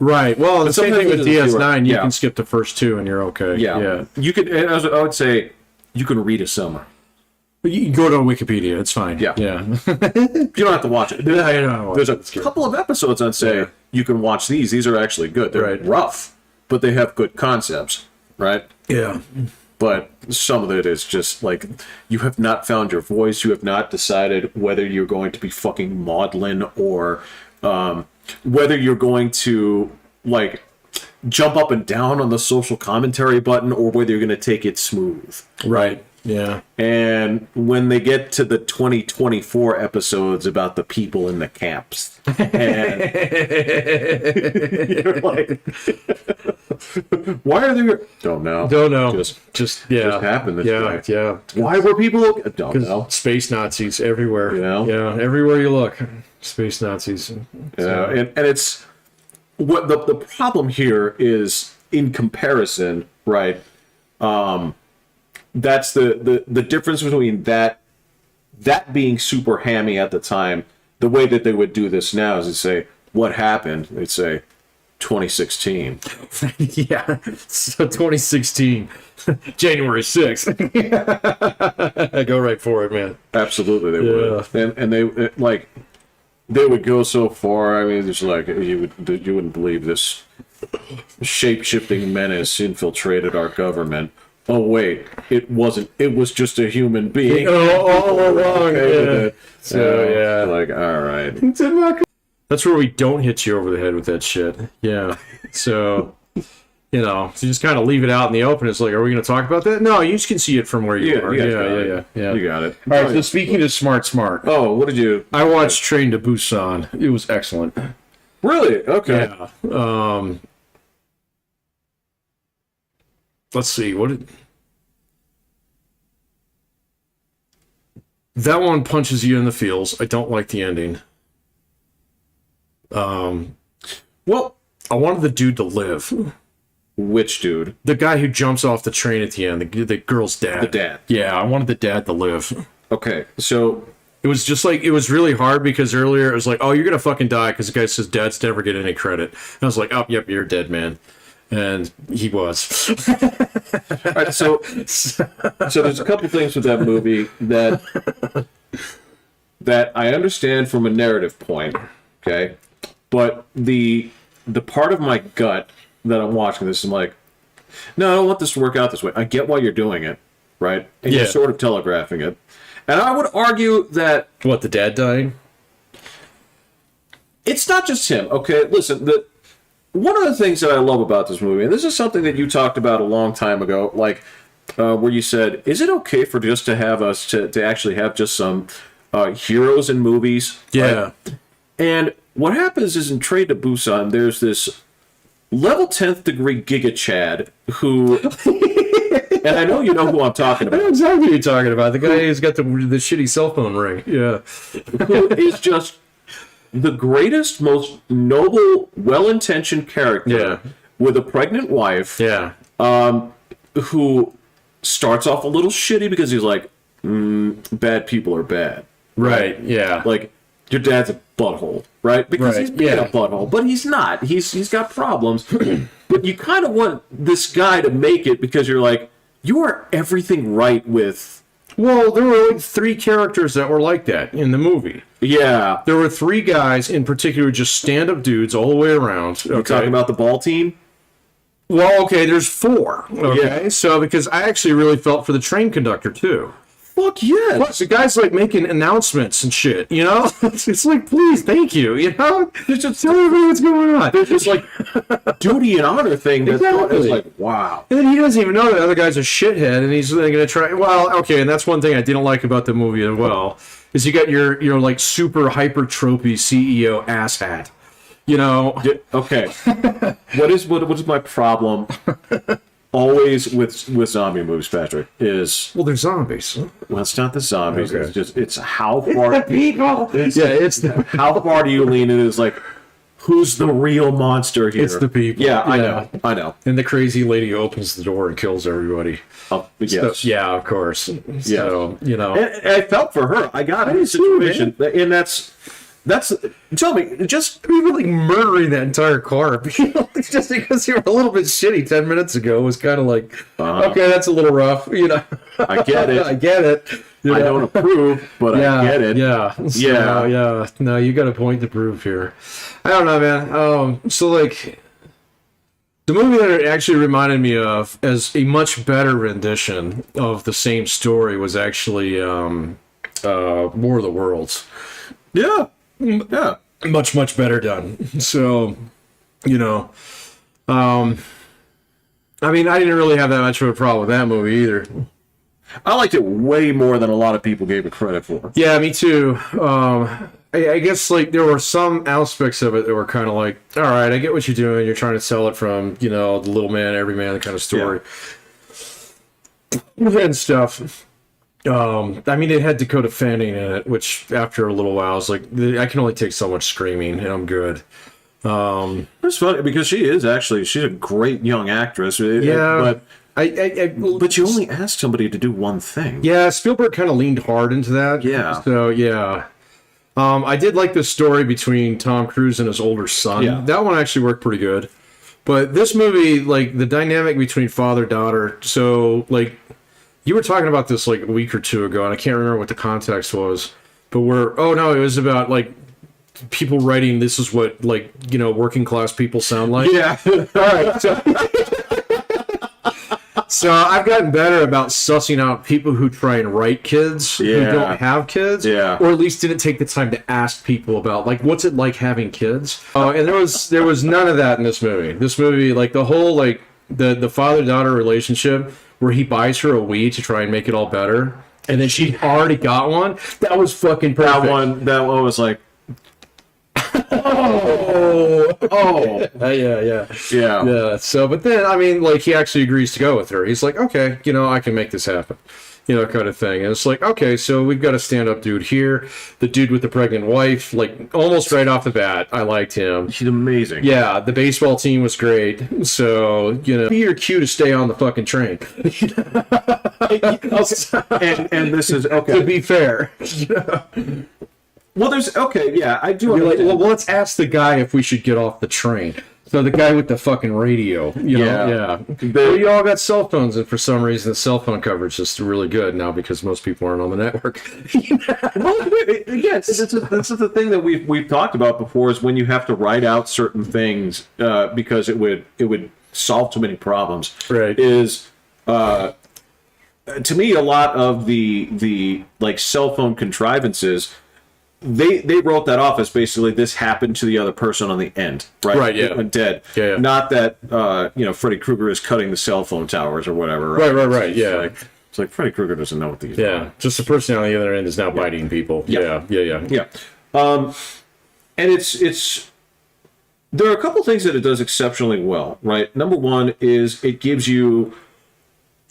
Right. Well, the same thing with DS9, you yeah. can skip the first 2 and you're okay. Yeah. You could. I would say you can read a summary. You can go to Wikipedia. It's fine. Yeah. You don't have to watch it. There's a couple of episodes I'd say you can watch these. These are actually good. They're rough, but they have good concepts. Right. Yeah. But some of it is just like, you have not found your voice. You have not decided whether you're going to be fucking maudlin or whether you're going to like jump up and down on the social commentary button or whether you're going to take it smooth. Right. Yeah. And when they get to the 2024 episodes about the people in the camps, and you're like, why are they? Don't know. Just happened this way. Yeah. Why were people? Don't know. Space Nazis everywhere. Yeah. Everywhere you look, space Nazis. Yeah, and it's what the problem here is in comparison, right? That's the difference between that being super hammy at the time. The way that they would do this now is to say, what happened? They'd say 2016. Yeah. So 2016, January 6th. Go right for it, man. Absolutely, they would. And they they would go so far. I mean, it's like you wouldn't believe this shape-shifting menace infiltrated our government. oh wait, it wasn't. It was just a human being. all along. Yeah. So yeah. like, all right. That's where we don't hit you over the head with that shit. Yeah. So, so you just kind of leave it out in the open. It's like, are we going to talk about that? No, you just can see it from where you are. Yeah. You got it. All right. So speaking of smart. Oh, what did you? I watched Train to Busan. It was excellent. Really? Okay. Yeah. Let's see. That one punches you in the feels. I don't like the ending. Well, I wanted the dude to live. which dude? The guy who jumps off the train at the end. The girl's dad. The dad. Yeah, I wanted the dad to live. Okay, so It was just like, it was really hard because earlier it was like, oh, you're going to fucking die because the guy says dad's never get any credit. And I was like, oh, yep, you're dead, man. And he was. all right, so there's a couple things with that movie that I understand from a narrative point, okay? But the part of my gut that I'm watching this, I'm like, no, I don't want this to work out this way. I get why you're doing it, right? And you're sort of telegraphing it. And I would argue that... What, the dad dying? It's not just him, okay? Listen, one of the things that I love about this movie, and this is something that you talked about a long time ago, like where you said, is it okay for just to have us to actually have just some heroes in movies? Yeah. Right? And what happens is in Train to Busan, there's this level 10th degree Giga Chad who... And I know you know who I'm talking I know about. exactly who you're talking about. The guy who's got the shitty cell phone ring. Yeah. Who is just the greatest, most noble, well-intentioned character with a pregnant wife. Yeah. Who starts off a little shitty because he's like, bad people are bad. Right. Yeah. Like, your dad's a butthole, right? Because he's being a butthole, but he's not. He's got problems. But you kind of want this guy to make it because you're like, you are everything right with... Well, there were like 3 characters that were like that in the movie. Yeah. There were 3 guys in particular, just stand-up dudes all the way around. Okay? You're talking about the ball team? Well, okay, there's 4. Okay, Yeah. so because I actually really felt for the train conductor too. Fuck yes. Plus, the guy's like making announcements and shit. It's like, please, thank you. Just tell everybody what's going on. There's this like duty and honor thing that's Exactly. like, wow. And then he doesn't even know the other guy's a shithead, and he's going to try. Well, okay, and that's one thing I didn't like about the movie as well, is you got your like super hypertrophy CEO asshat. Okay. What is my problem? Always with zombie movies, Patrick, is Well, they're zombies. well, it's not the zombies. Okay. It's how far people. It's the how far do you lean in? It's like, who's the real monster here? It's the people. Yeah, Yeah. I know. and the crazy lady opens the door and kills everybody. Yes. So, yeah, of course. So And I felt for her. I got in a situation, and that's tell me, just people like murdering that entire car just because you were a little bit shitty 10 minutes ago was kind of like, okay, that's a little rough. I get it. I get it. I don't approve, but I get it. Yeah. So, yeah. No, you got a point to prove here. I don't know, man. So like, the movie that it actually reminded me of as a much better rendition of the same story was actually War of the Worlds. Yeah. Yeah. Much better done. So, I mean, I didn't really have that much of a problem with that movie either. I liked it way more than a lot of people gave it credit for. Yeah, me too. I guess like there were some aspects of it that were kind of like, all right, I get what you're doing. You're trying to sell it from, the little man, every man kind of story and stuff. I mean, it had Dakota Fanning in it, which after a little while, I was like, I can only take so much screaming, and I'm good. It's funny because she's a great young actress. Yeah, but you only asked somebody to do one thing. Yeah, Spielberg kind of leaned hard into that. Yeah. So yeah, I did like the story between Tom Cruise and his older son. Yeah. That one actually worked pretty good. But this movie, like the dynamic between father-daughter, so like. You were talking about this like a week or 2 ago, and I can't remember what the context was. But it was about like people writing. This is what like working class people sound like. Yeah. All right. So, So I've gotten better about sussing out people who try and write kids who don't have kids, or at least didn't take the time to ask people about like what's it like having kids. And there was none of that in this movie. This movie, like the whole like the father-daughter relationship where he buys her a Wii to try and make it all better, and then she already got one. That was fucking perfect. That one was like, yeah. So, but then, I mean, like, he actually agrees to go with her. He's like, okay, I can make this happen, kind of thing. And it's like, okay, so we've got a stand-up dude here. The dude with the pregnant wife, like, almost right off the bat, I liked him. He's amazing. Yeah, the baseball team was great. So, be your cue to stay on the fucking train. and this is, okay. To be fair. Well, I do. Like, well, let's ask the guy if we should get off the train. So the guy with the fucking radio, yeah. Well, you all got cell phones, and for some reason, the cell phone coverage is really good now because most people aren't on the network. Yes, this is the thing that we've talked about before. Is when you have to write out certain things because it would solve too many problems. Right. Is to me a lot of the like cell phone contrivances. They wrote that off as basically this happened to the other person on the end, right? Right, yeah. It went dead. Yeah. Not that Freddy Krueger is cutting the cell phone towers or whatever. Right. Yeah. It's like Freddy Krueger doesn't know what these are. Yeah. Just the person on the other end is now biting people. Yeah. And it's there are a couple things that it does exceptionally well, right? Number one is it gives you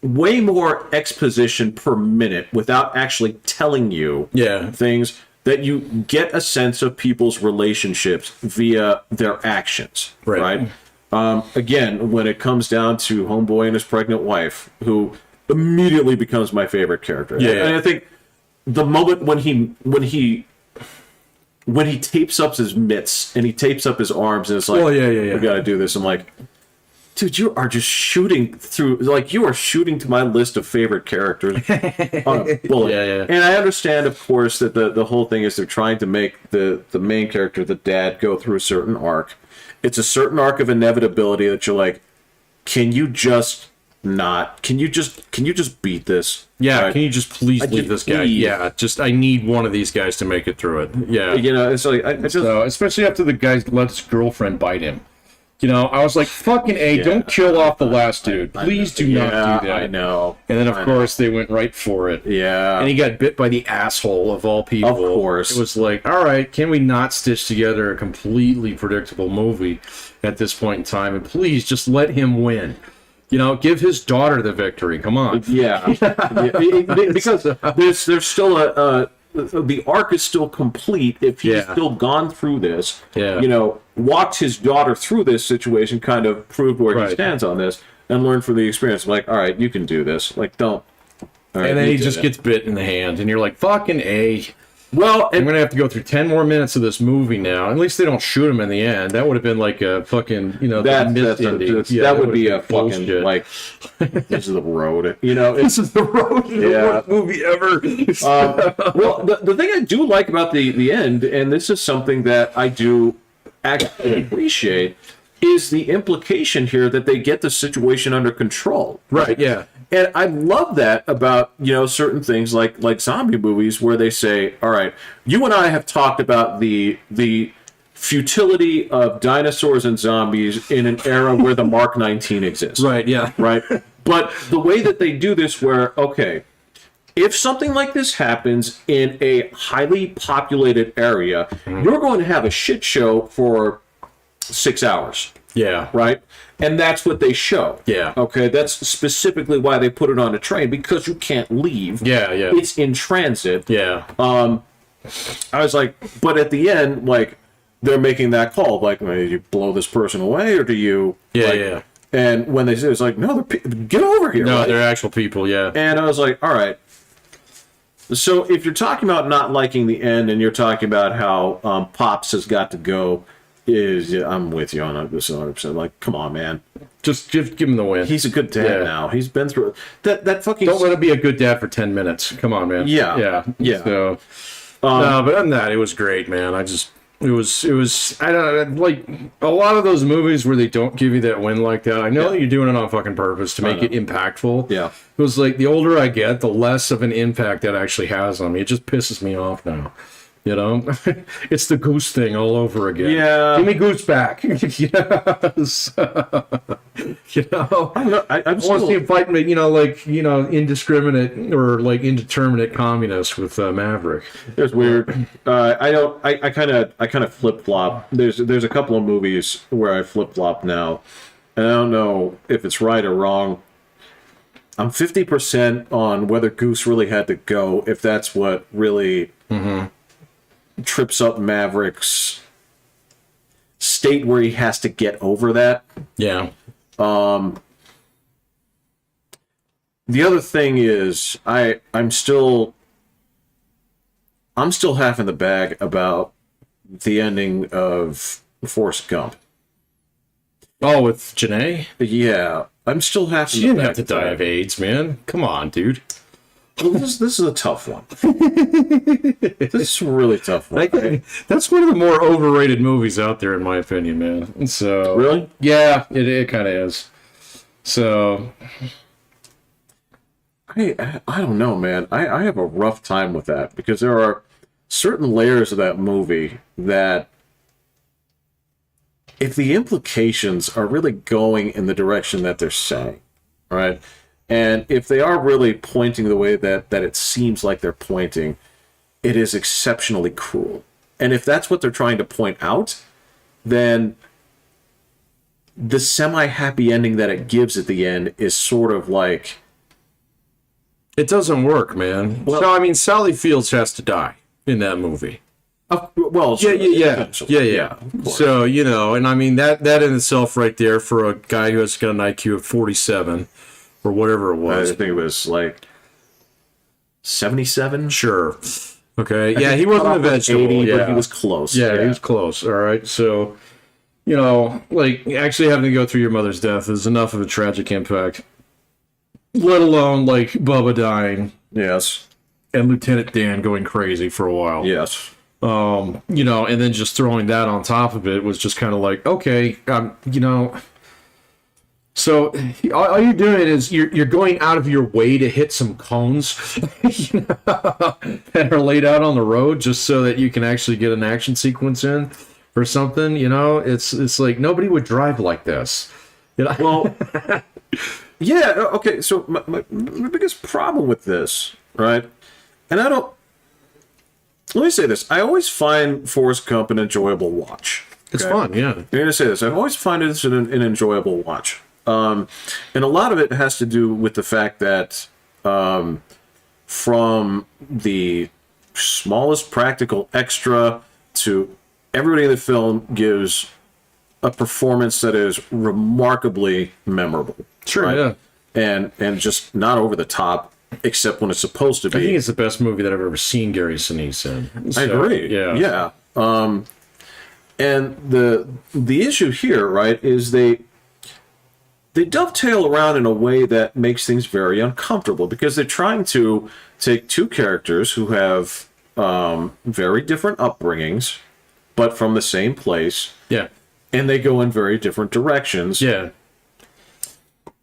way more exposition per minute without actually telling you things. That you get a sense of people's relationships via their actions, right? Again, when it comes down to Homeboy and his pregnant wife, who immediately becomes my favorite character. Yeah. And I think the moment when he tapes up his mitts and he tapes up his arms and it's like, we got to do this. I'm like, dude, you are just shooting through, like, you are shooting to my list of favorite characters on a bullet. And I understand, of course, that the whole thing is they're trying to make the main character, the dad, go through a certain arc. It's a certain arc of inevitability that you're like, can you just beat this? Yeah, right? can you just please leave this guy? Yeah, I need one of these guys to make it through it. Yeah. It's like, so, especially after the guy lets his girlfriend bite him. I was like, fucking A, don't kill off the last dude. Please do not do that. I know. And then, of course, they went right for it. Yeah. And he got bit by the asshole of all people. Of course. It was like, all right, can we not stitch together a completely predictable movie at this point in time? And please, just let him win. Give his daughter the victory. Come on. Yeah. Because there's still the arc is still complete if he's still gone through this. Walked his daughter through this situation, kind of proved where he stands on this, and learned from the experience. Like, all right, you can do this. Like, don't. Right, and then he just gets bit in the hand, and you're like, fucking A. Well, I'm going to have to go through 10 more minutes of this movie now. At least they don't shoot him in the end. That would have been like a fucking, that would be a fucking, bullshit. Like, this is the road. This is the road. The worst movie ever. Well, the thing I do like about the end, and this is something that I do actually appreciate, is the implication here that they get the situation under control. Right, yeah. And I love that about, certain things like zombie movies where they say, all right, you and I have talked about the futility of dinosaurs and zombies in an era where the Mark 19 exists. Right, yeah. Right? But the way that they do this where, okay, if something like this happens in a highly populated area, you're going to have a shit show for 6 hours. Yeah. Right? And that's what they show. Yeah. Okay, that's specifically why they put it on a train, because you can't leave. Yeah. It's in transit. Yeah. I was like, but at the end, like, they're making that call. Like, do you blow this person away, or do you... Yeah. And when they say, it's like, no, get over here. No, right? they're actual people, yeah. And I was like, all right. So if you're talking about not liking the end, and you're talking about how Pops has got to go... I'm with you on this 100%. Like, come on, man. Just give him the win. He's a good dad now. He's been through that fucking... Don't let him be a good dad for 10 minutes. Come on, man. Yeah. So, no, but other than that, it was great, man. I don't know, like a lot of those movies where they don't give you that win like that. I know that you're doing it on fucking purpose to make it impactful. Yeah. It was like the older I get, the less of an impact that actually has on me. It just pisses me off now. You know, it's the goose thing all over again. Yeah. Give me goose back. Yes. You know, I don't know. I want to see him fighting, indiscriminate or like indeterminate communists with Maverick. It's weird. I kind of flip flop. There's a couple of movies where I flip flop now, and I don't know if it's right or wrong. I'm 50% on whether Goose really had to go. If that's what really trips up Maverick's state where he has to get over that. Yeah. The other thing is I'm still half in the bag about the ending of Forrest Gump. Oh, with Janae? Yeah, I'm still half. She didn't have to die of AIDS, man. Come on, dude. Well, this is a tough one. This is a really tough one. That's one of the more overrated movies out there, in my opinion, man. So Really? Yeah, it kind of is. So I don't know, man. I have a rough time with that because there are certain layers of that movie that, if the implications are really going in the direction that they're saying, right? And if they are really pointing the way that it seems like they're pointing, it is exceptionally cruel. And if that's what they're trying to point out, then the semi-happy ending that it gives at the end is sort of like... it doesn't work, man. Well, so, I mean, Sally Fields has to die in that movie. Well, Yeah. of course. So, you know, and I mean, that in itself right there for a guy who has got an IQ of 47 or whatever it was. I think it was like 77. Sure. Okay. Yeah, he wasn't a vegetable. 80, yeah. but he was close. Yeah, he was close. All right. So, you know, like actually having to go through your mother's death is enough of a tragic impact, let alone like Bubba dying. Yes. And Lieutenant Dan going crazy for a while. Yes. You know, and then just throwing that on top of it was just kind of like, okay, you know. So all you're doing is you're going out of your way to hit some cones you know, that are laid out on the road just so that you can actually get an action sequence in or something. You know, it's like nobody would drive like this. You know? Well, yeah. Okay. So my biggest problem with this, right? And I don't. Let me say this. I always find Forrest Gump an enjoyable watch. It's fun, yeah. I'm going to say this. I always find it an enjoyable watch. And a lot of it has to do with the fact that from the smallest practical extra to everybody in the film gives a performance that is remarkably memorable. Sure, right? yeah. And just not over the top, except when it's supposed to be. I think it's the best movie that I've ever seen Gary Sinise in. I agree. Yeah. And the issue here, right, is they dovetail around in a way that makes things very uncomfortable because they're trying to take two characters who have very different upbringings, but from the same place. Yeah. And they go in very different directions. Yeah.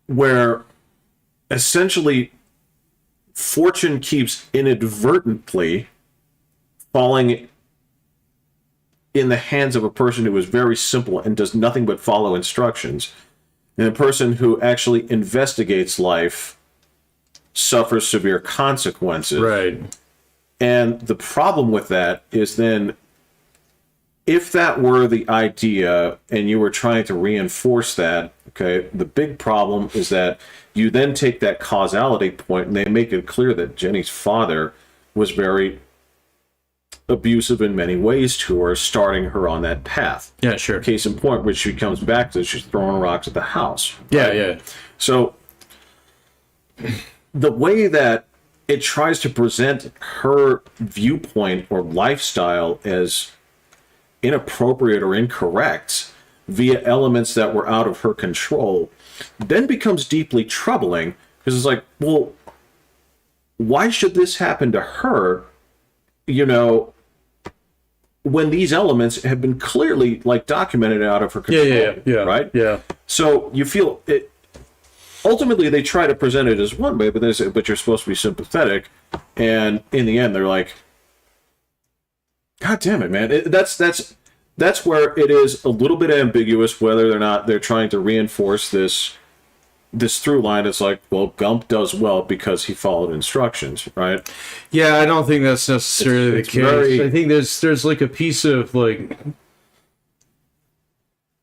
Where essentially fortune keeps inadvertently falling in the hands of a person who is very simple and does nothing but follow instructions. And a person who actually investigates life suffers severe consequences. Right. And the problem with that is then, if that were the idea and you were trying to reinforce that, okay, the big problem is that you then take that causality point and they make it clear that Jenny's father was very abusive in many ways to her, starting her on that path. Yeah, sure. Case in point, which she comes back to, she's throwing rocks at the house. Yeah, right? yeah. So the way that it tries to present her viewpoint or lifestyle as inappropriate or incorrect via elements that were out of her control then becomes deeply troubling because it's like, well, why should this happen to her? You know, when these elements have been clearly like documented out of her control, right? Yeah. So you feel it. Ultimately, they try to present it as one way, but you're supposed to be sympathetic, and in the end, they're like, "God damn it, man!" That's where it is a little bit ambiguous whether or not they're trying to reinforce this through line. It's like, well, Gump does well because he followed instructions, right? Yeah, I don't think that's necessarily the case. I think there's like a piece of like,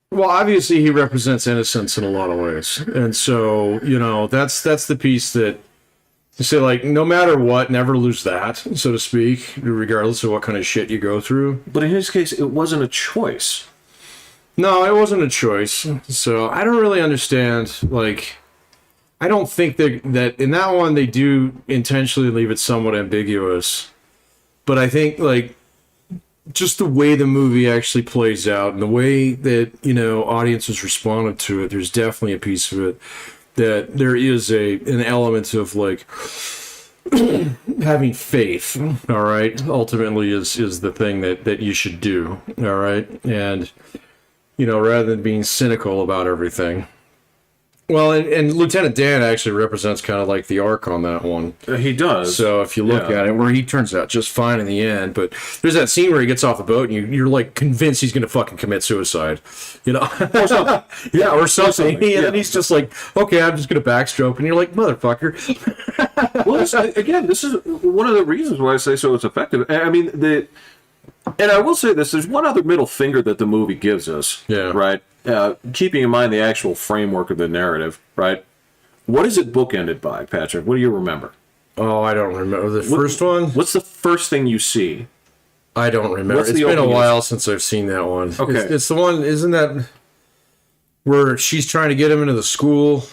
well, obviously he represents innocence in a lot of ways, and so that's the piece that you say, like, no matter what, never lose that, so to speak, regardless of what kind of shit you go through. But in his case, it wasn't a choice. No, it wasn't a choice. So I don't really understand, like, I don't think that in that one they do intentionally leave it somewhat ambiguous. But I think, like, just the way the movie actually plays out and the way that, audiences responded to it, there's definitely a piece of it that there is an element of, like, having faith, all right, ultimately is the thing that you should do, all right? And, rather than being cynical about everything. Well, and Lieutenant Dan actually represents kind of like the arc on that one. He does. So if you look at it, where he turns out just fine in the end, but there's that scene where he gets off the boat and you're like convinced he's going to fucking commit suicide, Or something. Yeah, or something. And he's just like, okay, I'm just going to backstroke, and you're like, motherfucker. Well, this is one of the reasons why I say so it's effective. I mean, and I will say this: there's one other middle finger that the movie gives us. Yeah. Right. Keeping in mind the actual framework of the narrative, right? What is it bookended by, Patrick? What do you remember? Oh, I don't remember. The first one? What's the first thing you see? I don't remember. It's been a while since I've seen that one. Okay. It's the one, isn't that where she's trying to get him into the school?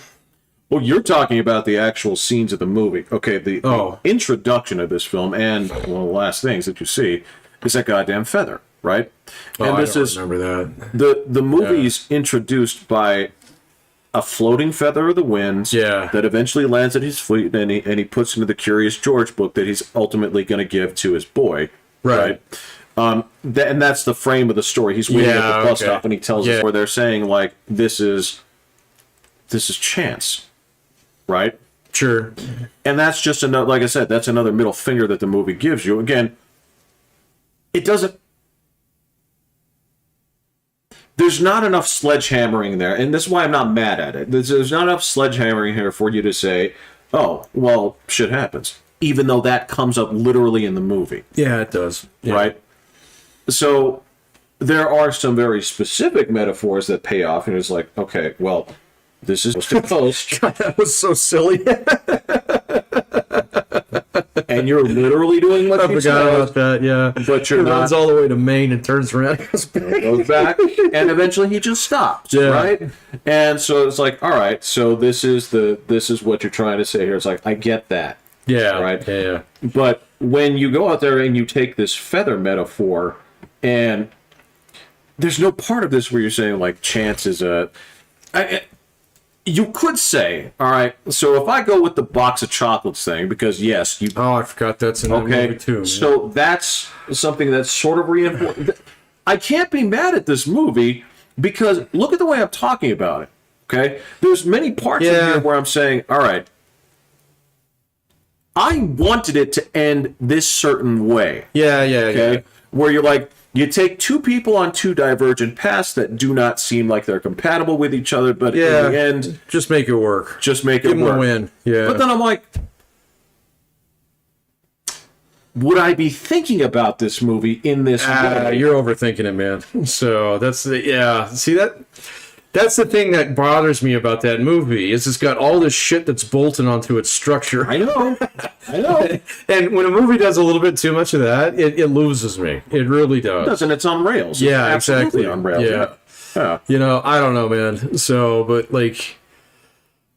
Well, you're talking about the actual scenes of the movie. Okay, the introduction of this film and one of the last things that you see is that goddamn feather, right? And I don't remember that. The movie's introduced by a floating feather of the winds that eventually lands at his feet, and he puts into the Curious George book that he's ultimately going to give to his boy. Right. And that's the frame of the story. He's waiting at the bus stop, and he tells us where they're saying, like, this is chance, right? Sure. And that's just another, like I said, that's another middle finger that the movie gives you. Again, it doesn't. There's not enough sledgehammering there, and this is why I'm not mad at it. There's not enough sledgehammering here for you to say, oh, well, shit happens. Even though that comes up literally in the movie. Yeah, it does. Yeah. Right? So there are some very specific metaphors that pay off, and it's like, okay, well, this is supposed God, that was so silly. and you're literally doing what you said. I forgot about that, yeah. But you're he runs all the way to Maine and turns around and goes back, and eventually he just stops, right? And so it's like, all right, so this is what you're trying to say here. It's like, I get that. Yeah. Right? Yeah. But when you go out there and you take this feather metaphor, and there's no part of this where you're saying, like, chance is you could say, all right, so if I go with the box of chocolates thing, because yes, you... Oh, I forgot that's in the movie too. So that's something that's sort of reinforced. I can't be mad at this movie because look at the way I'm talking about it, okay? There's many parts in here where I'm saying, all right, I wanted it to end this certain way. Okay? Where you're like, you take two people on two divergent paths that do not seem like they're compatible with each other, but in the end... Just make it work. Just make it work. Give them a win. Yeah. But then I'm like, would I be thinking about this movie in this way? You're overthinking it, man. So that's see that's the thing that bothers me about that movie is it's got all this shit that's bolted onto its structure. I know. And when a movie does a little bit too much of that, it loses me. It really does. It does, and it's on rails. Yeah, it's exactly. on rails. Yeah. I don't know, man. So, but like,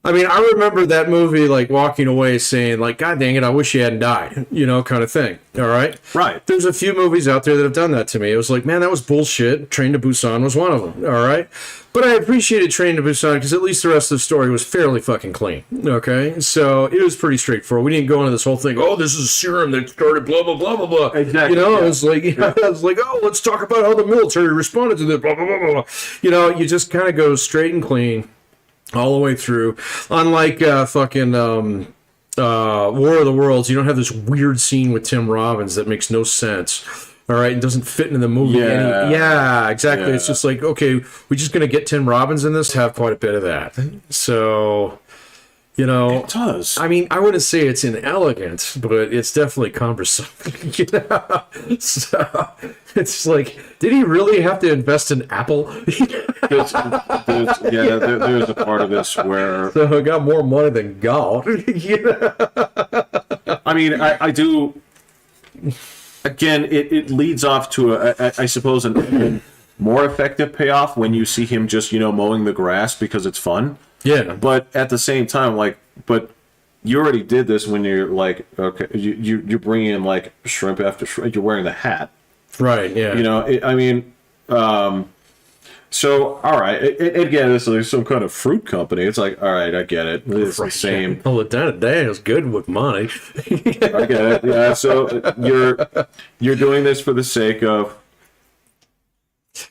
I mean, I remember that movie, like, walking away saying, like, God dang it, I wish he hadn't died, kind of thing. All right? Right. There's a few movies out there that have done that to me. It was like, man, that was bullshit. Train to Busan was one of them. All right? But I appreciated Train to Busan because at least the rest of the story was fairly fucking clean. Okay? So it was pretty straightforward. We didn't go into this whole thing, oh, this is a serum that started blah, blah, blah, blah, blah. Exactly. It was like, I was like, oh, let's talk about how the military responded to this, blah, blah, blah, blah. You just kind of go straight and clean all the way through. Unlike fucking War of the Worlds, you don't have this weird scene with Tim Robbins that makes no sense. All right, it doesn't fit into the movie. Yeah, Exactly. Yeah. It's just like, okay, we're just gonna get Tim Robbins in this, have quite a bit of that. So, it does. I mean, I wouldn't say it's inelegant, but it's definitely cumbersome. So it's like, did he really have to invest in Apple? there's a part of this where so I got more money than God. I mean, I do. Again, it leads off to I suppose a more effective payoff when you see him just mowing the grass because it's fun. Yeah. But at the same time, but you already did this when you're like, okay, you're bringing in like shrimp after shrimp. You're wearing the hat. Right. Yeah. So, all right. Again, this is some kind of fruit company. It's like, all right, I get it. It's the same. Well, Lieutenant Dan is good with money. I get it. Yeah. So you're doing this for the sake of.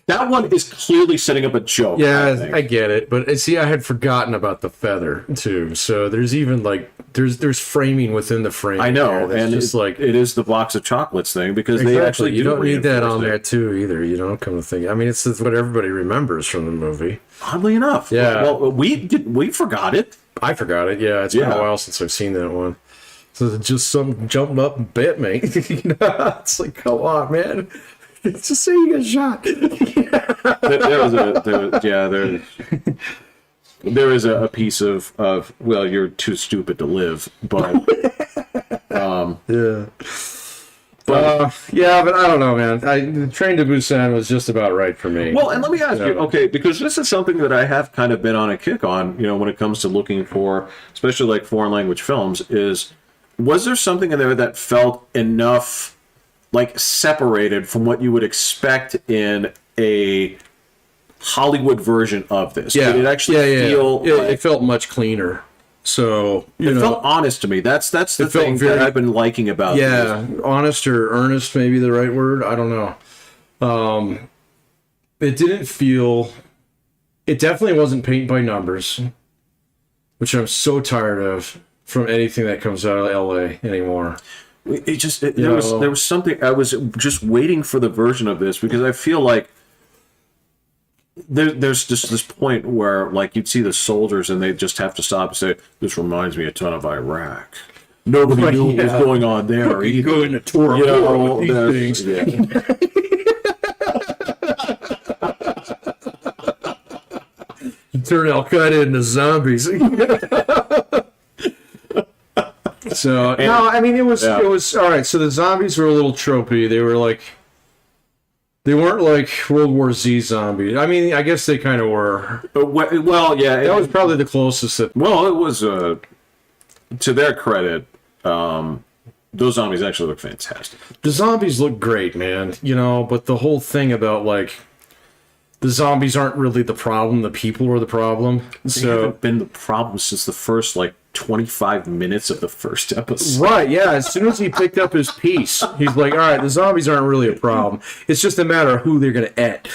That one is clearly setting up a joke. Yeah, I get it, but see, I had forgotten about the feather too. So there's even like there's framing within the frame. I know, and just it is the box of chocolates thing because exactly. They actually you don't need that on there too either. You don't come to think. I mean, it's what everybody remembers from the movie. Oddly enough, yeah. Well, we forgot it. I forgot it. Yeah, it's been a while since I've seen that one. So just some jumped up and bit me. It's like, come on, man. Just say you got shot. There is a piece of well, you're too stupid to live, but yeah. But I don't know, man. Train to Busan was just about right for me. Well, and let me ask you, okay, because this is something that I have kind of been on a kick on, when it comes to looking for, especially like foreign language films, was there something in there that felt enough like separated from what you would expect in a Hollywood version of this? Yeah, did it actually feel? It felt much cleaner. So it felt honest to me. That's the thing that I've been liking about. Yeah, this. Honest or earnest, maybe the right word. I don't know. It didn't feel. It definitely wasn't paint by numbers, which I'm so tired of from anything that comes out of LA anymore. There was something. I was just waiting for the version of this because I feel like there's just this point where like you'd see the soldiers and they just have to stop and say, "This reminds me a ton of Iraq." Nobody knew what was going on there. You go in a tour with these things. Yeah. You turn Al Qaeda into zombies. So no, I mean it was all right. So the zombies were a little tropey. They weren't like World War Z zombies. I mean, I guess they kind of were. Well, yeah, that was probably the closest. It was to their credit. Those zombies actually look fantastic. The zombies look great, man. But the whole thing about like the zombies aren't really the problem. The people were the problem. They haven't been the problem since the first 25 minutes of the first episode. Right, yeah. As soon as he picked up his piece, he's like, all right, the zombies aren't really a problem. It's just a matter of who they're going to end.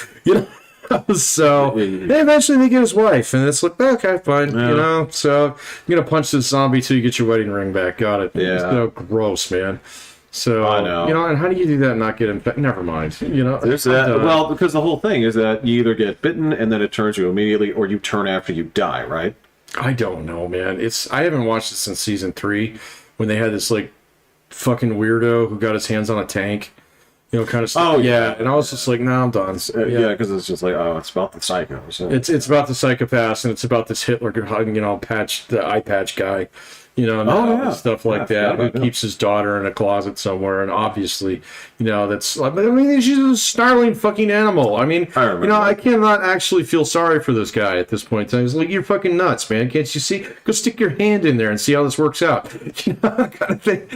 So eventually they get his wife, and it's like, okay, fine. Yeah. So you're going to punch this zombie till you get your wedding ring back. Got it. Yeah. So gross, man. So, I know. And how do you do that and not get infected? Never mind. There's that. Well, because the whole thing is that you either get bitten and then it turns you immediately, or you turn after you die, right? I don't know, man. I haven't watched it since season 3 when they had this fucking weirdo who got his hands on a tank, kind of stuff. Oh yeah, and I was just like, no, I'm done. Yeah, because it's just like, it's about the psychos. It's about the psychopaths and it's about this Hitler, the eye patch guy, and stuff like that. Who keeps his daughter in a closet somewhere, and obviously, that's. I mean, she's a snarling fucking animal. I mean, I cannot actually feel sorry for this guy at this point in time. He's like, you're fucking nuts, man. Can't you see? Go stick your hand in there and see how this works out. Kind of thing.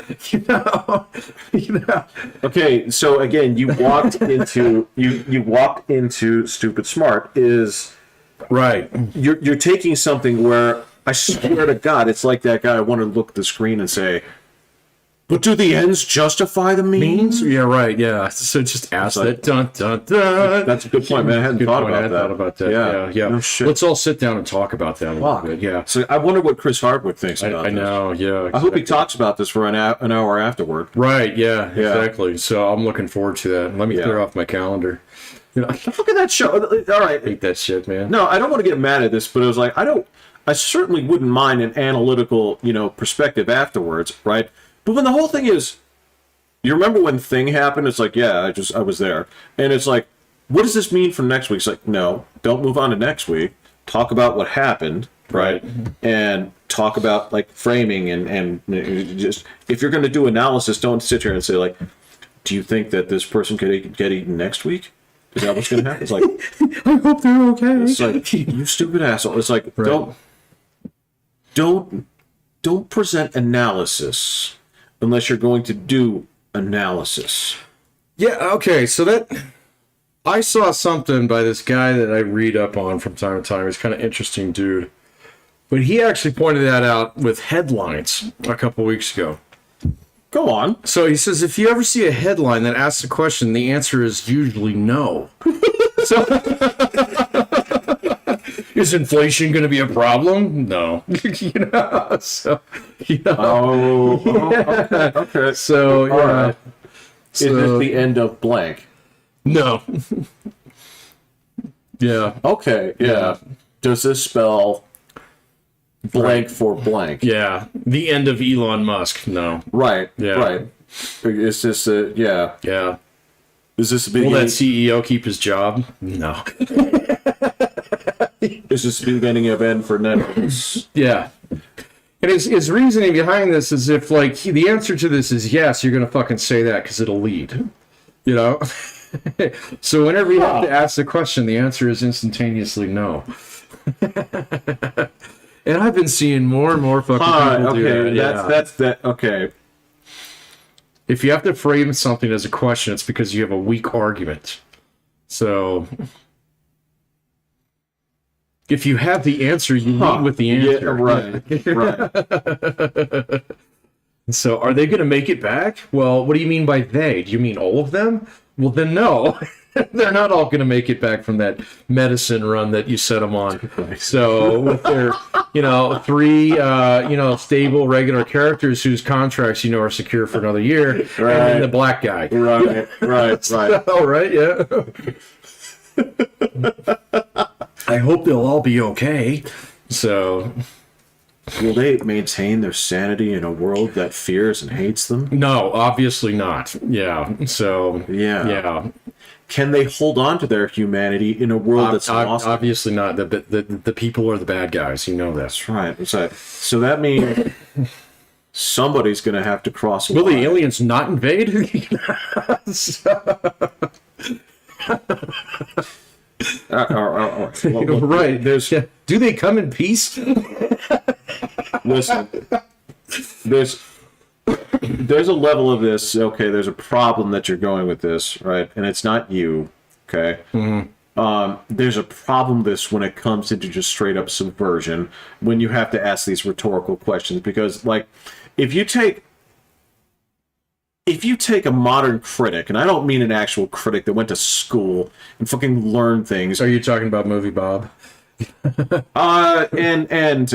Okay, so again, you walked into Stupid Smart is right. You're taking something where I swear to God, it's like that guy. I want to look at the screen and say, "But do the ends justify the means?" Yeah, right. Yeah. So just ask that. Dun dun dun. That's a good point, man. I hadn't thought about that. Yeah. No shit. Let's all sit down and talk about that a little bit. Yeah. So I wonder what Chris Hardwick thinks about this. I know. Yeah. Exactly. I hope he talks about this for an hour afterward. Right. Yeah. Exactly. So I'm looking forward to that. Let me clear off my calendar. Look at that show. All right. I hate that shit, man. No, I don't want to get mad at this, but it was like I certainly wouldn't mind an analytical, perspective afterwards, right? But when the whole thing is, you remember when Thing happened? It's like, yeah, I was there, and it's like, what does this mean for next week? It's like, no, don't move on to next week. Talk about what happened, right? And talk about like framing and just if you're going to do analysis, don't sit here and say like, do you think that this person could get eaten next week? Is that what's going to happen? It's like, I hope they're okay. It's like, you stupid asshole. It's like, don't present analysis unless you're going to do analysis. Yeah, okay, so I saw something by this guy that I read up on from time to time. He's kind of interesting dude. But he actually pointed that out with headlines a couple weeks ago. Go on. So he says, if you ever see a headline that asks a question, the answer is usually no. So, is inflation going to be a problem? No. Okay. So, yeah. Right. Is this the end of blank? No. Yeah. Okay. Yeah. Does this spell blank for blank? Yeah. The end of Elon Musk? No. Right. Yeah. Right. Is this Yeah. Is this the beginning? Will that CEO keep his job? No. Is this the beginning of end for Netflix? Yeah. And his reasoning behind this is if, like, the answer to this is yes, you're going to fucking say that because it'll lead. So whenever you have to ask the question, the answer is instantaneously no. And I've been seeing more and more fucking people do that. That's that. Okay. If you have to frame something as a question, it's because you have a weak argument. So if you have the answer, you lead with the answer. Yeah, right. So are they going to make it back? Well, what do you mean by they? Do you mean all of them? Well, then no. They're not all going to make it back from that medicine run that you set them on. So with their, three, stable, regular characters whose contracts, are secure for another year, right. And then the black guy. Right. All right, yeah. I hope they'll all be okay. So, will they maintain their sanity in a world that fears and hates them? No, obviously not. Yeah. So, yeah. Can they hold on to their humanity in a world that's lost? Obviously not. The people are the bad guys. You know this. That's right. So that means somebody's going to have to cross a line. Will the aliens not invade? Right. Do they come in peace? Listen, there's a level of this. Okay, there's a problem that you're going with this, right? And it's not you. Okay. Mm-hmm. There's a problem this when it comes into just straight up subversion, when you have to ask these rhetorical questions, because like if you take a modern critic, and I don't mean an actual critic that went to school and fucking learned things. Are you talking about Movie Bob? And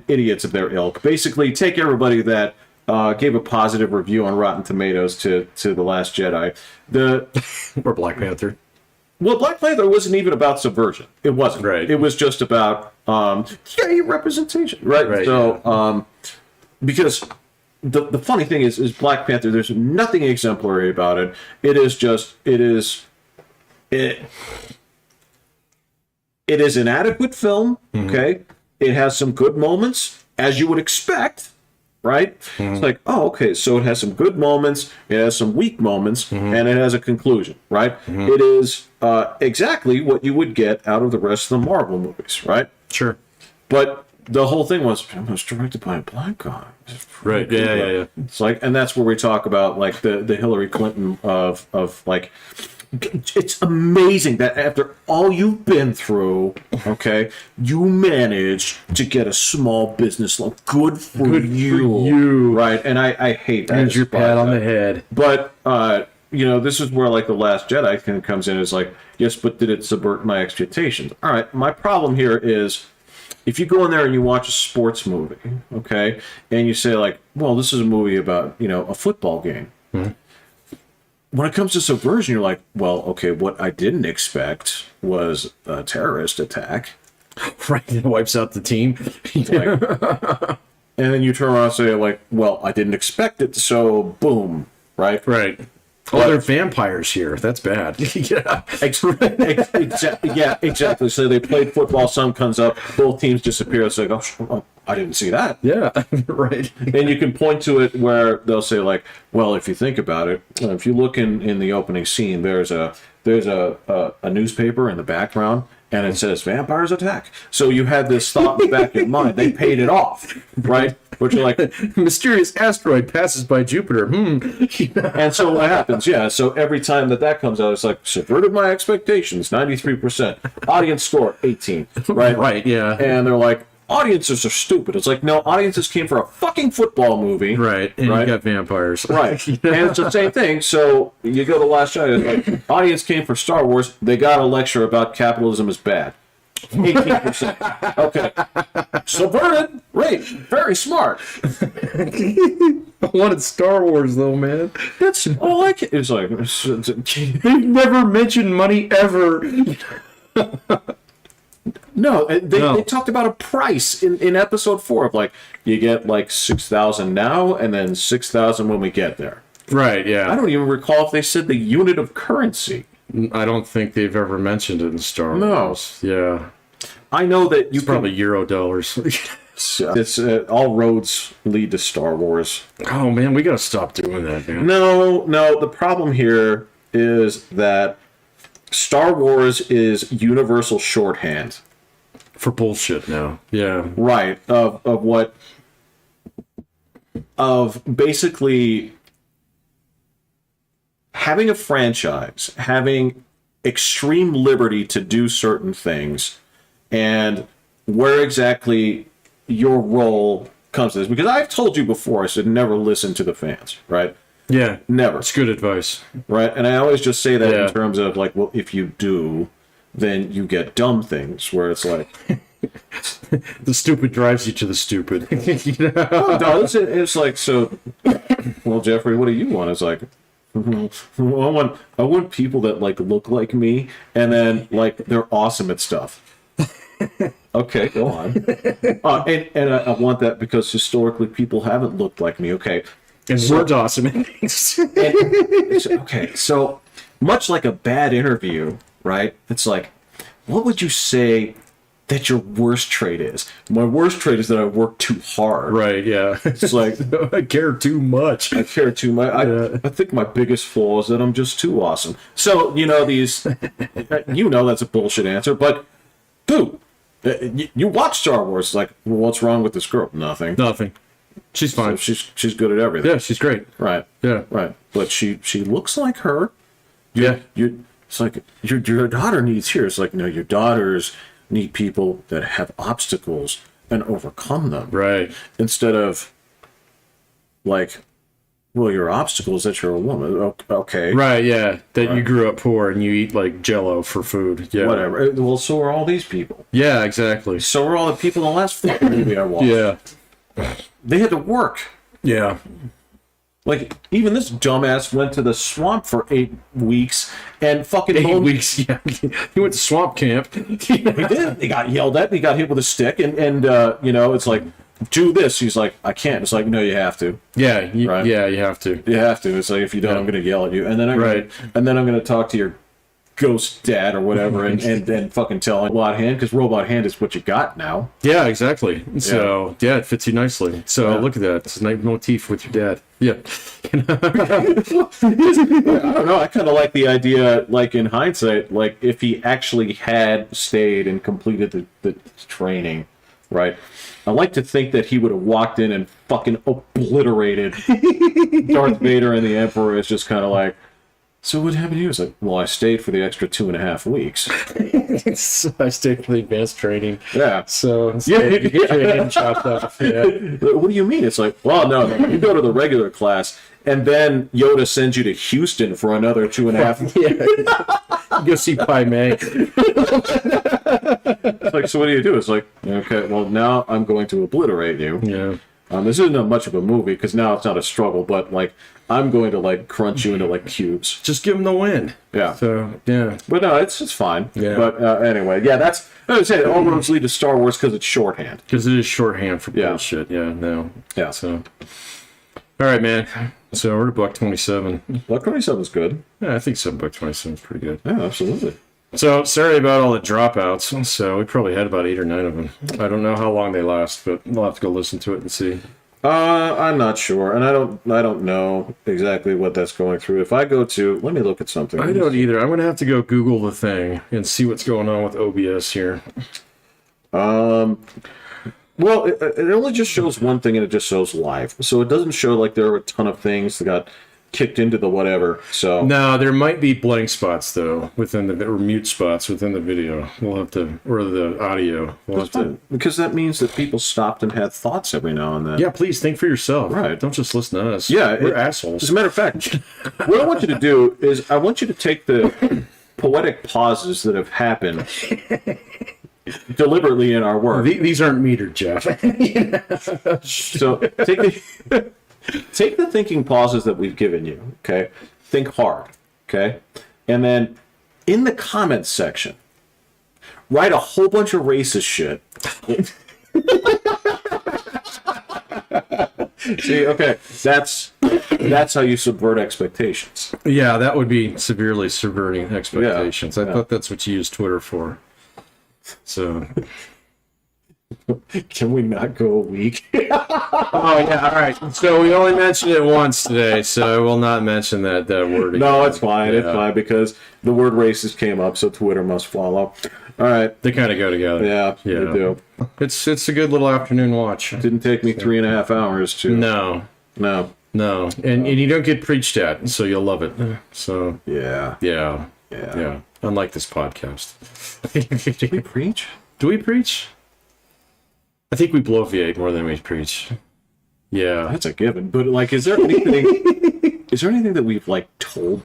idiots of their ilk. Basically, take everybody that gave a positive review on Rotten Tomatoes to The Last Jedi. Or Black Panther. Well, Black Panther wasn't even about subversion. It wasn't. Right. It was just about your representation. Right. So because the funny thing is Black Panther, there's nothing exemplary about it. It is an adequate film. Mm-hmm. Okay. It has some good moments, as you would expect. right? It's like, oh, okay, so it has some good moments, it has some weak moments, and it has a conclusion, right? It is exactly what you would get out of the rest of the Marvel movies, right? Sure. But the whole thing was, it was directed by a black guy. Right. Yeah. It's like, and that's where we talk about like the Hillary Clinton of like, it's amazing that after all you've been through, okay, you managed to get a small business loan. Good for you. Right? And I hate that. Here's your pat on the head. But, this is where like The Last Jedi kind of comes in. Is like, yes, but did it subvert my expectations? All right. My problem here is, if you go in there and you watch a sports movie, okay, and you say like, well, this is a movie about, a football game. When it comes to subversion, you're like, well, okay, what I didn't expect was a terrorist attack. Right, it wipes out the team. Like, and then you turn around and say like, well, I didn't expect it, so boom, right? Right. Oh, they're vampires here. That's bad. Yeah. Yeah, exactly. So they played football, sun comes up, both teams disappear. It's like, oh, I didn't see that. Yeah, right. And you can point to it where they'll say like, well, if you think about it, if you look in the opening scene, there's a newspaper in the background, and it says vampires attack. So you had this thought in the back of your mind. They paid it off, right? Which are like, mysterious asteroid passes by Jupiter. And so what happens? Yeah. So every time that comes out, it's like subverted my expectations. 93%. Audience score 18. Right. Right. Yeah. And they're like, audiences are stupid. It's like, no, audiences came for a fucking football movie. Right. And you got vampires. Right. And it's the same thing. So you go to Last Jedi, it's like, audience came for Star Wars. They got a lecture about capitalism is bad. 18%. Okay. Subverted. Great. Very smart. I wanted Star Wars, though, man. That's all I can. It's like, They've never mentioned money ever. No, they talked about a price in episode 4 of like, you get like 6,000 now and then 6,000 when we get there. Right, yeah. I don't even recall if they said the unit of currency. I don't think they've ever mentioned it in Star Wars. Yeah. I know that you probably Euro dollars. It's all roads lead to Star Wars. Oh man, we gotta stop doing that, man. No. The problem here is that Star Wars is universal shorthand for bullshit now. Yeah. Right. Of basically having a franchise, having extreme liberty to do certain things, and where exactly your role comes to this. Because I've told you before, I said never listen to the fans, right? Yeah. Never. It's good advice. Right? And I always just say that in terms of like, well, if you do, then you get dumb things, where it's like... the stupid drives you to the stupid. Oh, no, it's like, so, well, Jeffrey, what do you want? It's like, well, I want people that like look like me, and then like they're awesome at stuff. Okay, go on. And I want that because historically people haven't looked like me. Okay, and we're awesome at things. Okay, so much like a bad interview, right? It's like, what would you say that your worst trait is? My worst trait is that I work too hard. Right, yeah. It's like, I care too much. I care too much. I think my biggest flaw is that I'm just too awesome. So, these, that's a bullshit answer, but, dude, you watch Star Wars, like, well, what's wrong with this girl? Nothing. She's fine. So she's good at everything. Yeah, she's great. Right. Yeah. Right. But she looks like her. Yeah. It's like, your daughter needs here. It's like, no, your daughters need people that have obstacles and overcome them. Right. Instead of, like, well, your obstacle is that you're a woman. Okay. Right, yeah. That you grew up poor and you eat, like, Jell-O for food. Yeah. Whatever. Well, so are all these people. Yeah, exactly. So are all the people in the last fucking movie I watched. Yeah. They had to work. Yeah. Like, even this dumbass went to the swamp for 8 weeks and fucking... 8 weeks, yeah. He went to swamp camp. He did. He got yelled at. He got hit with a stick. And it's like, do this. He's like, I can't. It's like, no, you have to. Yeah, you have to. You have to. It's like, if you don't, I'm going to yell at you. And then I'm going to talk to your ghost dad or whatever, and then fucking tell robot hand, because robot hand is what you got now. Yeah, exactly. So yeah, it fits you nicely. So look at that. It's a nice motif with your dad. Yeah. I don't know. I kind of like the idea, like in hindsight, like if he actually had stayed and completed the training, right? I like to think that he would have walked in and fucking obliterated Darth Vader and the Emperor. Is just kind of like, so what happened to you? It's like, well, I stayed for the extra 2.5 weeks. So I stayed for the advanced training. Yeah. So instead, you get your hand chopped off. Yeah. What do you mean? It's like, well, no, you go to the regular class, and then Yoda sends you to Houston for another 2.5. Yeah. Go see Pai Mei. It's like, so what do you do? It's like, okay, well, now I'm going to obliterate you. Yeah. This isn't much of a movie because now it's not a struggle, but like I'm going to like crunch you into like cubes. Just give him the win. Yeah. So yeah. But no, it's fine. Yeah. But anyway, yeah, that's I was saying all roads lead to Star Wars because it's shorthand. Because it is shorthand for bullshit. Yeah. No. Yeah. So. All right, man. So we're to buck 27. Buck 27 is good. Yeah, I think buck 27 is pretty good. Yeah, absolutely. So sorry about all the dropouts. So we probably had about 8 or 9 of them. I don't know how long they last, but we'll have to go listen to it and see. I'm not sure, and I don't know exactly what that's going through. If I go to, let me look at something. I don't either. I'm gonna have to go Google the thing and see what's going on with OBS here. Well, it only just shows one thing, and it just shows live. So it doesn't show like there are a ton of things that got kicked into the whatever. So no, there might be blank spots though within the or mute spots within the video. We'll have to, or the audio. We'll have to, because that means that people stopped and had thoughts every now and then. yeah, please think for yourself. Right. Don't just listen to us. Yeah, we're assholes. As a matter of fact, what I want you to do is I want you to take the poetic pauses that have happened deliberately in our work. These aren't metered, Jeff. So take the thinking pauses that we've given you, okay? Think hard, okay? And then in the comments section, write a whole bunch of racist shit. See, okay, that's how you subvert expectations. Yeah, that would be severely subverting expectations. I thought that's what you use Twitter for. So, can we not go a week? oh yeah, all right. So we only mentioned it once today, so I will not mention that word again. No, it's fine. Yeah. It's fine because the word racist came up, so Twitter must follow. All right, they kind of go together. Yeah, they do. It's a good little afternoon watch. It didn't take me 3.5 hours to. No, and you don't get preached at, so you'll love it. So yeah. Unlike this podcast. Do we preach? Do we preach? I think we bloviate more than we preach. Yeah, that's a given. But like, is there anything? Is there anything that we've like told?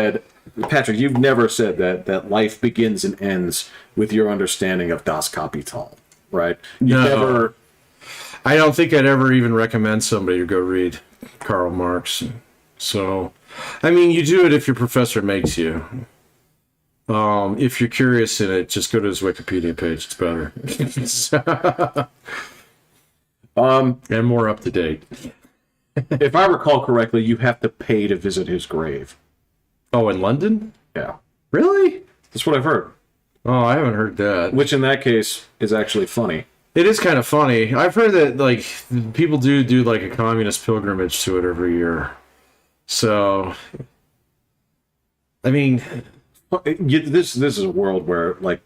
Patrick, you've never said that life begins and ends with your understanding of Das Kapital, right? No. I don't think I'd ever even recommend somebody to go read Karl Marx. So, I mean, you do it if your professor makes you. If you're curious in it, just go to his Wikipedia page. It's better. And more up to date. If I recall correctly, you have to pay to visit his grave. Oh, in London? Yeah. Really? That's what I've heard. Oh, I haven't heard that. Which in that case is actually funny. It is kind of funny. I've heard that like people do like a communist pilgrimage to it every year. So, I mean, this is a world where like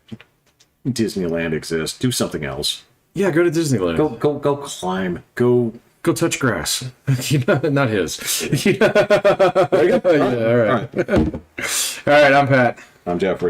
Disneyland exists. Do something else. Yeah, go to Disneyland. Go climb. Go touch grass. Not his. Yeah, all right. All right, I'm Pat. I'm Jeffrey.